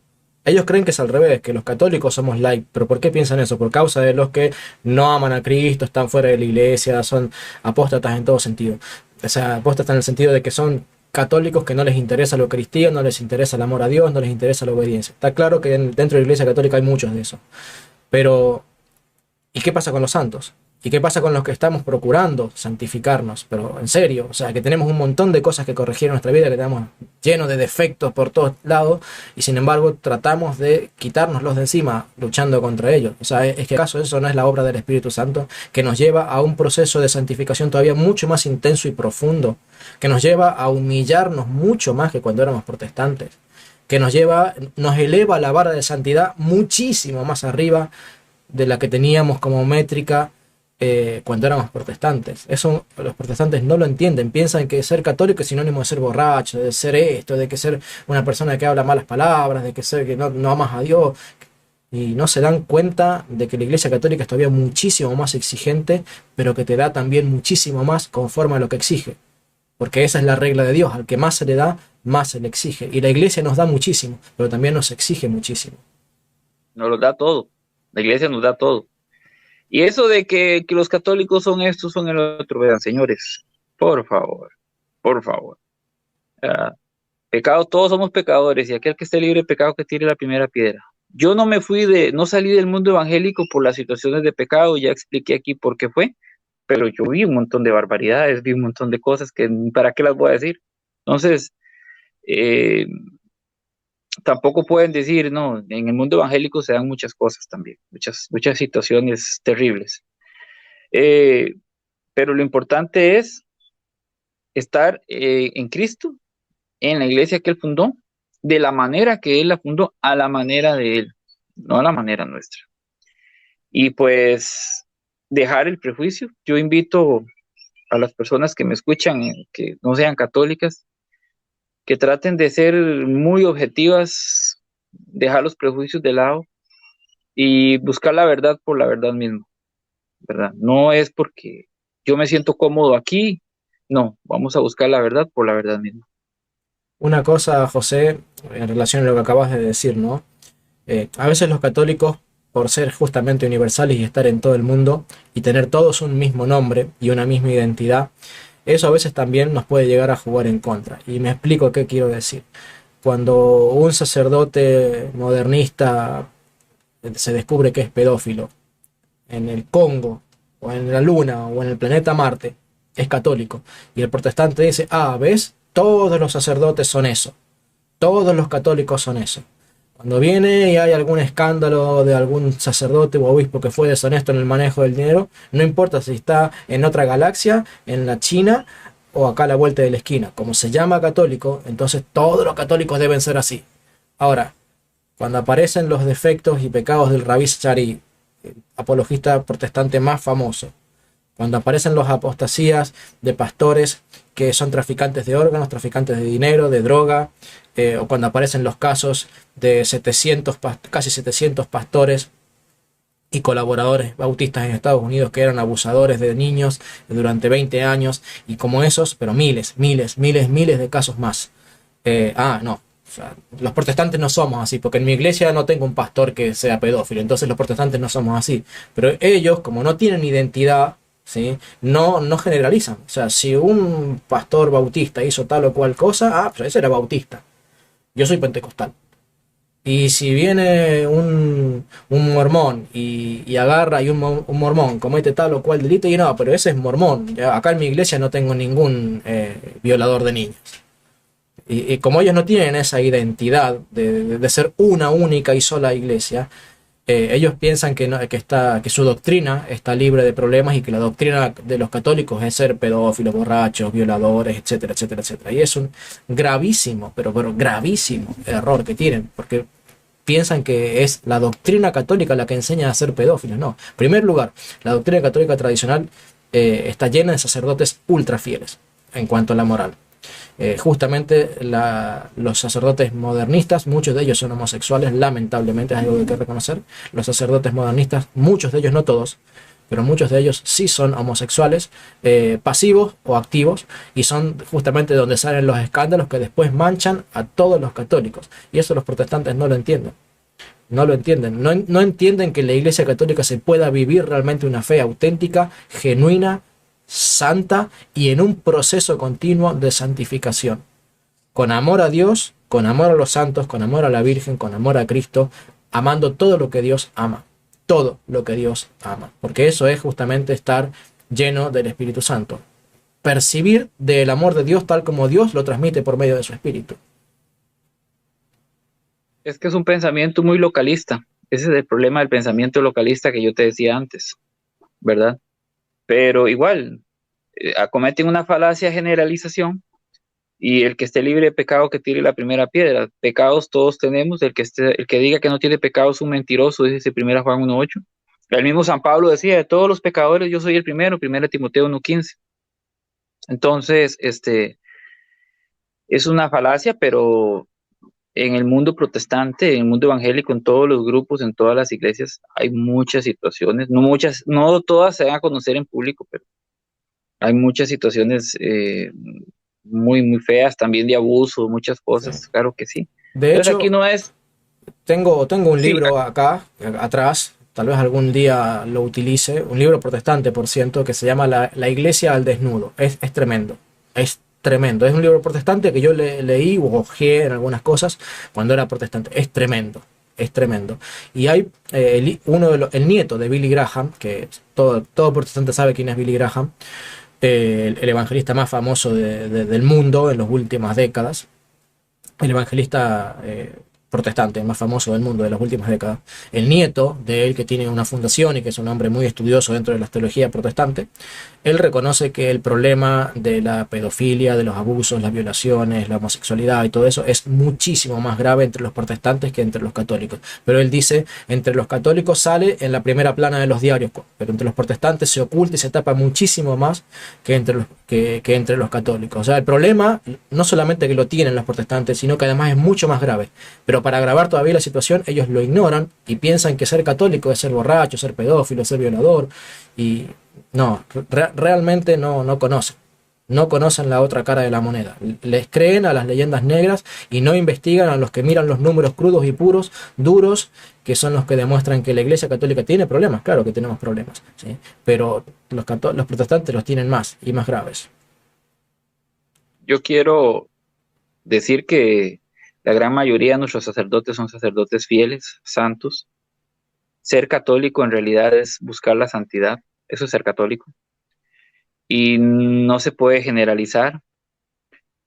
Ellos creen que es al revés, que los católicos somos light. ¿Pero por qué piensan eso? Por causa de los que no aman a Cristo, están fuera de la iglesia, son apóstatas en todo sentido. O sea, apóstatas en el sentido de que son católicos que no les interesa lo cristiano, no les interesa el amor a Dios, no les interesa la obediencia. Está claro que dentro de la iglesia católica hay muchos de eso. Pero, ¿y qué pasa con los santos? ¿Y qué pasa con los que estamos procurando santificarnos? Pero en serio, o sea, que tenemos un montón de cosas que corregir en nuestra vida, que estamos llenos de defectos por todos lados, y sin embargo tratamos de quitárnoslos de encima luchando contra ellos. O sea, es que acaso eso no es la obra del Espíritu Santo, que nos lleva a un proceso de santificación todavía mucho más intenso y profundo, que nos lleva a humillarnos mucho más que cuando éramos protestantes, que nos eleva la vara de santidad muchísimo más arriba de la que teníamos como métrica cuando éramos protestantes. Eso los protestantes no lo entienden. Piensan que ser católico es sinónimo de ser borracho, de ser esto, de que ser una persona que habla malas palabras, de que ser que no amas a Dios. Y no se dan cuenta de que la Iglesia Católica es todavía muchísimo más exigente, pero que te da también muchísimo más conforme a lo que exige. Porque esa es la regla de Dios. Al que más se le da, más se le exige. Y la Iglesia nos da muchísimo, pero también nos exige muchísimo. Nos lo da todo. La iglesia nos da todo. Y eso de que los católicos son estos, son el otro, vean, señores, por favor, por favor. Uh, Pecado, todos somos pecadores, y aquel que esté libre de pecado que tire la primera piedra. Yo no salí del mundo evangélico por las situaciones de pecado, ya expliqué aquí por qué fue, pero yo vi un montón de barbaridades, vi un montón de cosas que, ¿para qué las voy a decir? Entonces, tampoco pueden decir, no, en el mundo evangélico se dan muchas cosas también, muchas situaciones terribles. Pero lo importante es estar en Cristo, en la iglesia que Él fundó, de la manera que Él la fundó, a la manera de Él, no a la manera nuestra. Y pues dejar el prejuicio. Yo invito a las personas que me escuchan, que no sean católicas, que traten de ser muy objetivas, dejar los prejuicios de lado y buscar la verdad por la verdad misma, ¿verdad? No es porque yo me siento cómodo aquí, no, vamos a buscar la verdad por la verdad misma. Una cosa, José, en relación a lo que acabas de decir, ¿no? A veces los católicos, por ser justamente universales y estar en todo el mundo y tener todos un mismo nombre y una misma identidad, eso a veces también nos puede llegar a jugar en contra. Y me explico qué quiero decir. Cuando un sacerdote modernista se descubre que es pedófilo en el Congo, o en la Luna, o en el planeta Marte, es católico. Y el protestante dice, ah, ¿ves? Todos los sacerdotes son eso. Todos los católicos son eso. Cuando viene y hay algún escándalo de algún sacerdote o obispo que fue deshonesto en el manejo del dinero, no importa si está en otra galaxia, en la China o acá a la vuelta de la esquina. Como se llama católico, entonces todos los católicos deben ser así. Ahora, cuando aparecen los defectos y pecados del Rabí Shari, apologista protestante más famoso, cuando aparecen los apostasías de pastores que son traficantes de órganos, traficantes de dinero, de droga, o cuando aparecen los casos de casi 700 pastores y colaboradores bautistas en Estados Unidos que eran abusadores de niños durante 20 años, y como esos, pero miles de casos más. No, o sea, los protestantes no somos así, porque en mi iglesia no tengo un pastor que sea pedófilo, entonces los protestantes no somos así. Pero ellos, como no tienen identidad, ¿sí? No generalizan. O sea, si un pastor bautista hizo tal o cual cosa, pues ese era bautista. Yo soy pentecostal. Y si viene un mormón y agarra y un mormón comete tal o cual delito, y no, pero ese es mormón. Acá en mi iglesia no tengo ningún violador de niños. Y como ellos no tienen esa identidad de ser una única y sola iglesia, ellos piensan que su doctrina está libre de problemas y que la doctrina de los católicos es ser pedófilos, borrachos, violadores, etcétera, etcétera, etcétera. Y es un gravísimo, pero gravísimo error que tienen, porque piensan que es la doctrina católica la que enseña a ser pedófilos. No, en primer lugar, la doctrina católica tradicional está llena de sacerdotes ultra fieles en cuanto a la moral. Justamente los sacerdotes modernistas, muchos de ellos son homosexuales, lamentablemente es algo que hay que reconocer. Los sacerdotes modernistas, muchos de ellos, no todos, pero muchos de ellos sí son homosexuales, pasivos o activos, y son justamente donde salen los escándalos que después manchan a todos los católicos. Y eso los protestantes no lo entienden. No lo entienden. No entienden que en la Iglesia Católica se pueda vivir realmente una fe auténtica, genuina, santa y en un proceso continuo de santificación, con amor a Dios, con amor a los santos, con amor a la Virgen, con amor a Cristo, amando todo lo que Dios ama. todo lo que Dios ama, porque eso es justamente estar lleno del Espíritu Santo. Percibir del amor de Dios tal como Dios lo transmite por medio de su Espíritu. Es que es un pensamiento muy localista. Ese es el problema del pensamiento localista que yo te decía antes, ¿verdad? Pero igual, acometen una falacia de generalización y el que esté libre de pecado que tire la primera piedra. Pecados todos tenemos, el que diga que no tiene pecado es un mentiroso, dice 1 Juan 1:8. El mismo San Pablo decía, de todos los pecadores yo soy el primero, 1 Timoteo 1:15. Entonces, es una falacia, pero en el mundo protestante, en el mundo evangélico, en todos los grupos, en todas las iglesias, hay muchas situaciones, no muchas, no todas se van a conocer en público, pero hay muchas situaciones muy, muy feas, también de abuso, muchas Sí. cosas, claro que sí. De Entonces aquí hecho, no es, tengo un sí, libro acá, atrás, tal vez algún día lo utilice, un libro protestante, por cierto, que se llama La Iglesia al Desnudo. Es tremendo, es tremendo. Es un libro protestante que yo leí o hojeé en algunas cosas cuando era protestante. Es tremendo, es tremendo. Y hay el nieto de Billy Graham, que todo protestante sabe quién es Billy Graham, el evangelista más famoso del mundo en las últimas décadas, el evangelista protestante más famoso del mundo de las últimas décadas, el nieto de él, que tiene una fundación y que es un hombre muy estudioso dentro de la teología protestante, él reconoce que el problema de la pedofilia, de los abusos, las violaciones, la homosexualidad y todo eso es muchísimo más grave entre los protestantes que entre los católicos. Pero él dice, entre los católicos sale en la primera plana de los diarios, pero entre los protestantes se oculta y se tapa muchísimo más que entre los católicos. O sea, el problema no solamente que lo tienen los protestantes, sino que además es mucho más grave. Pero para agravar todavía la situación, ellos lo ignoran y piensan que ser católico es ser borracho, ser pedófilo, ser violador. Y no, realmente no conocen. No conocen la otra cara de la moneda. Les creen a las leyendas negras y no investigan a los que miran los números crudos y puros, duros, que son los que demuestran que la Iglesia Católica tiene problemas. Claro que tenemos problemas, ¿sí? Pero los protestantes los tienen más y más graves. yo quiero decir que la gran mayoría de nuestros sacerdotes son sacerdotes fieles, santos. Ser católico en realidad es buscar la santidad, eso es ser católico. Y no se puede generalizar.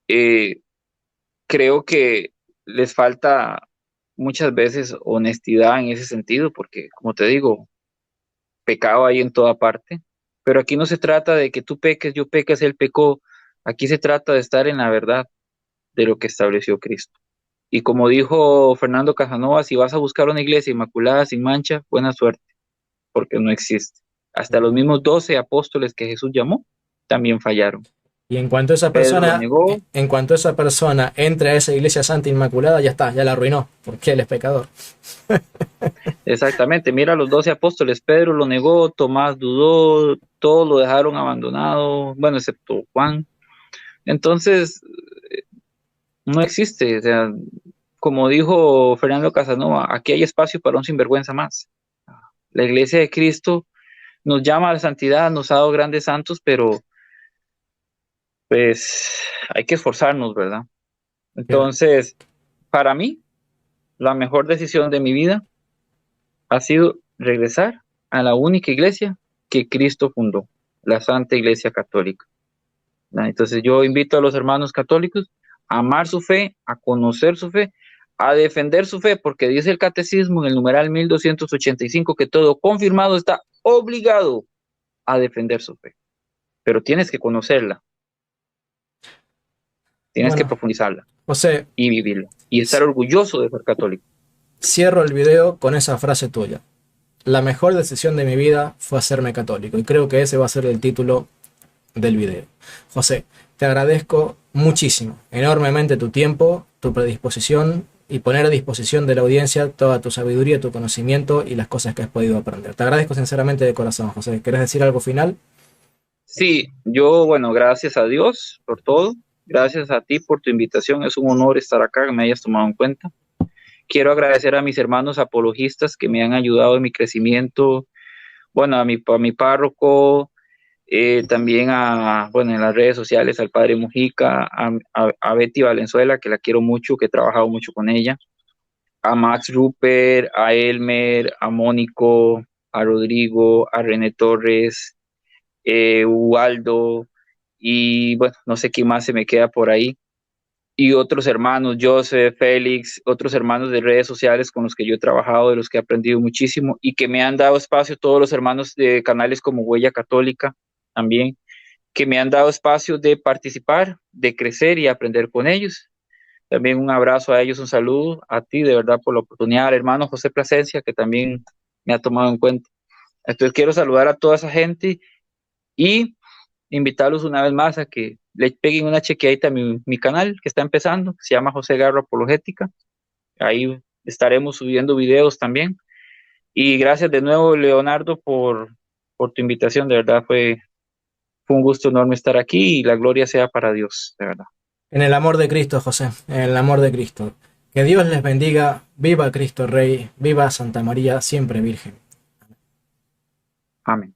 Eh, Creo que les falta muchas veces honestidad en ese sentido, porque como te digo, pecado hay en toda parte, pero aquí no se trata de que tú peques, yo peques, él pecó, aquí se trata de estar en la verdad de lo que estableció Cristo. Y como dijo Fernando Casanova, si vas a buscar una iglesia inmaculada sin mancha, buena suerte, porque no existe. Hasta los mismos 12 apóstoles que Jesús llamó también fallaron. Y en cuanto esa Pedro lo persona, negó. en cuanto esa persona entre a esa iglesia santa inmaculada, ya está, ya la arruinó, porque él es pecador. Exactamente, mira los 12 apóstoles, Pedro lo negó, Tomás dudó, todos lo dejaron abandonado, bueno, excepto Juan. Entonces, no existe, o sea, como dijo Fernando Casanova, aquí hay espacio para un sinvergüenza más. La iglesia de Cristo nos llama a la santidad, nos ha dado grandes santos, pero pues hay que esforzarnos, ¿verdad? Bien, Entonces, para mí, la mejor decisión de mi vida ha sido regresar a la única iglesia que Cristo fundó, la Santa Iglesia Católica. ¿No? Entonces yo invito a los hermanos católicos a amar su fe, a conocer su fe, a defender su fe, porque dice el catecismo en el numeral 1285 que todo confirmado está obligado a defender su fe, pero tienes que conocerla, tienes que bueno, profundizarla José, y vivirla y estar orgulloso de ser católico. cierro el video con esa frase tuya. La mejor decisión de mi vida fue hacerme católico y creo que ese va a ser el título del video. José, te agradezco muchísimo, enormemente tu tiempo, tu predisposición y poner a disposición de la audiencia toda tu sabiduría, tu conocimiento y las cosas que has podido aprender. Te agradezco sinceramente de corazón, José. ¿Quieres decir algo final? Sí, yo, bueno, gracias a Dios por todo, gracias a ti por tu invitación, es un honor estar acá, que me hayas tomado en cuenta. Quiero agradecer a mis hermanos apologistas que me han ayudado en mi crecimiento, bueno, a mi párroco, también bueno, en las redes sociales, al padre Mujica, a Betty Valenzuela, que la quiero mucho, que he trabajado mucho con ella, a Max Rupert, a Elmer, a Mónico, a Rodrigo, a René Torres, Ubaldo, y bueno, no sé quién más se me queda por ahí, y otros hermanos, Joseph, Félix, otros hermanos de redes sociales con los que yo he trabajado, de los que he aprendido muchísimo y que me han dado espacio, todos los hermanos de canales como Huella Católica también, que me han dado espacio de participar, de crecer y aprender con ellos. También un abrazo a ellos, un saludo a ti, de verdad, por la oportunidad, al hermano José Plasencia, que también me ha tomado en cuenta. Entonces quiero saludar a toda esa gente y invitarlos una vez más a que le peguen una chequeadita a mi canal que está empezando, que se llama José Garro Apologética. Ahí estaremos subiendo videos también. Y gracias de nuevo, Leonardo, por tu invitación. De verdad fue un gusto enorme estar aquí y la gloria sea para Dios, de verdad. En el amor de Cristo, José, en el amor de Cristo. Que Dios les bendiga. Viva Cristo Rey. Viva Santa María, siempre Virgen. Amén.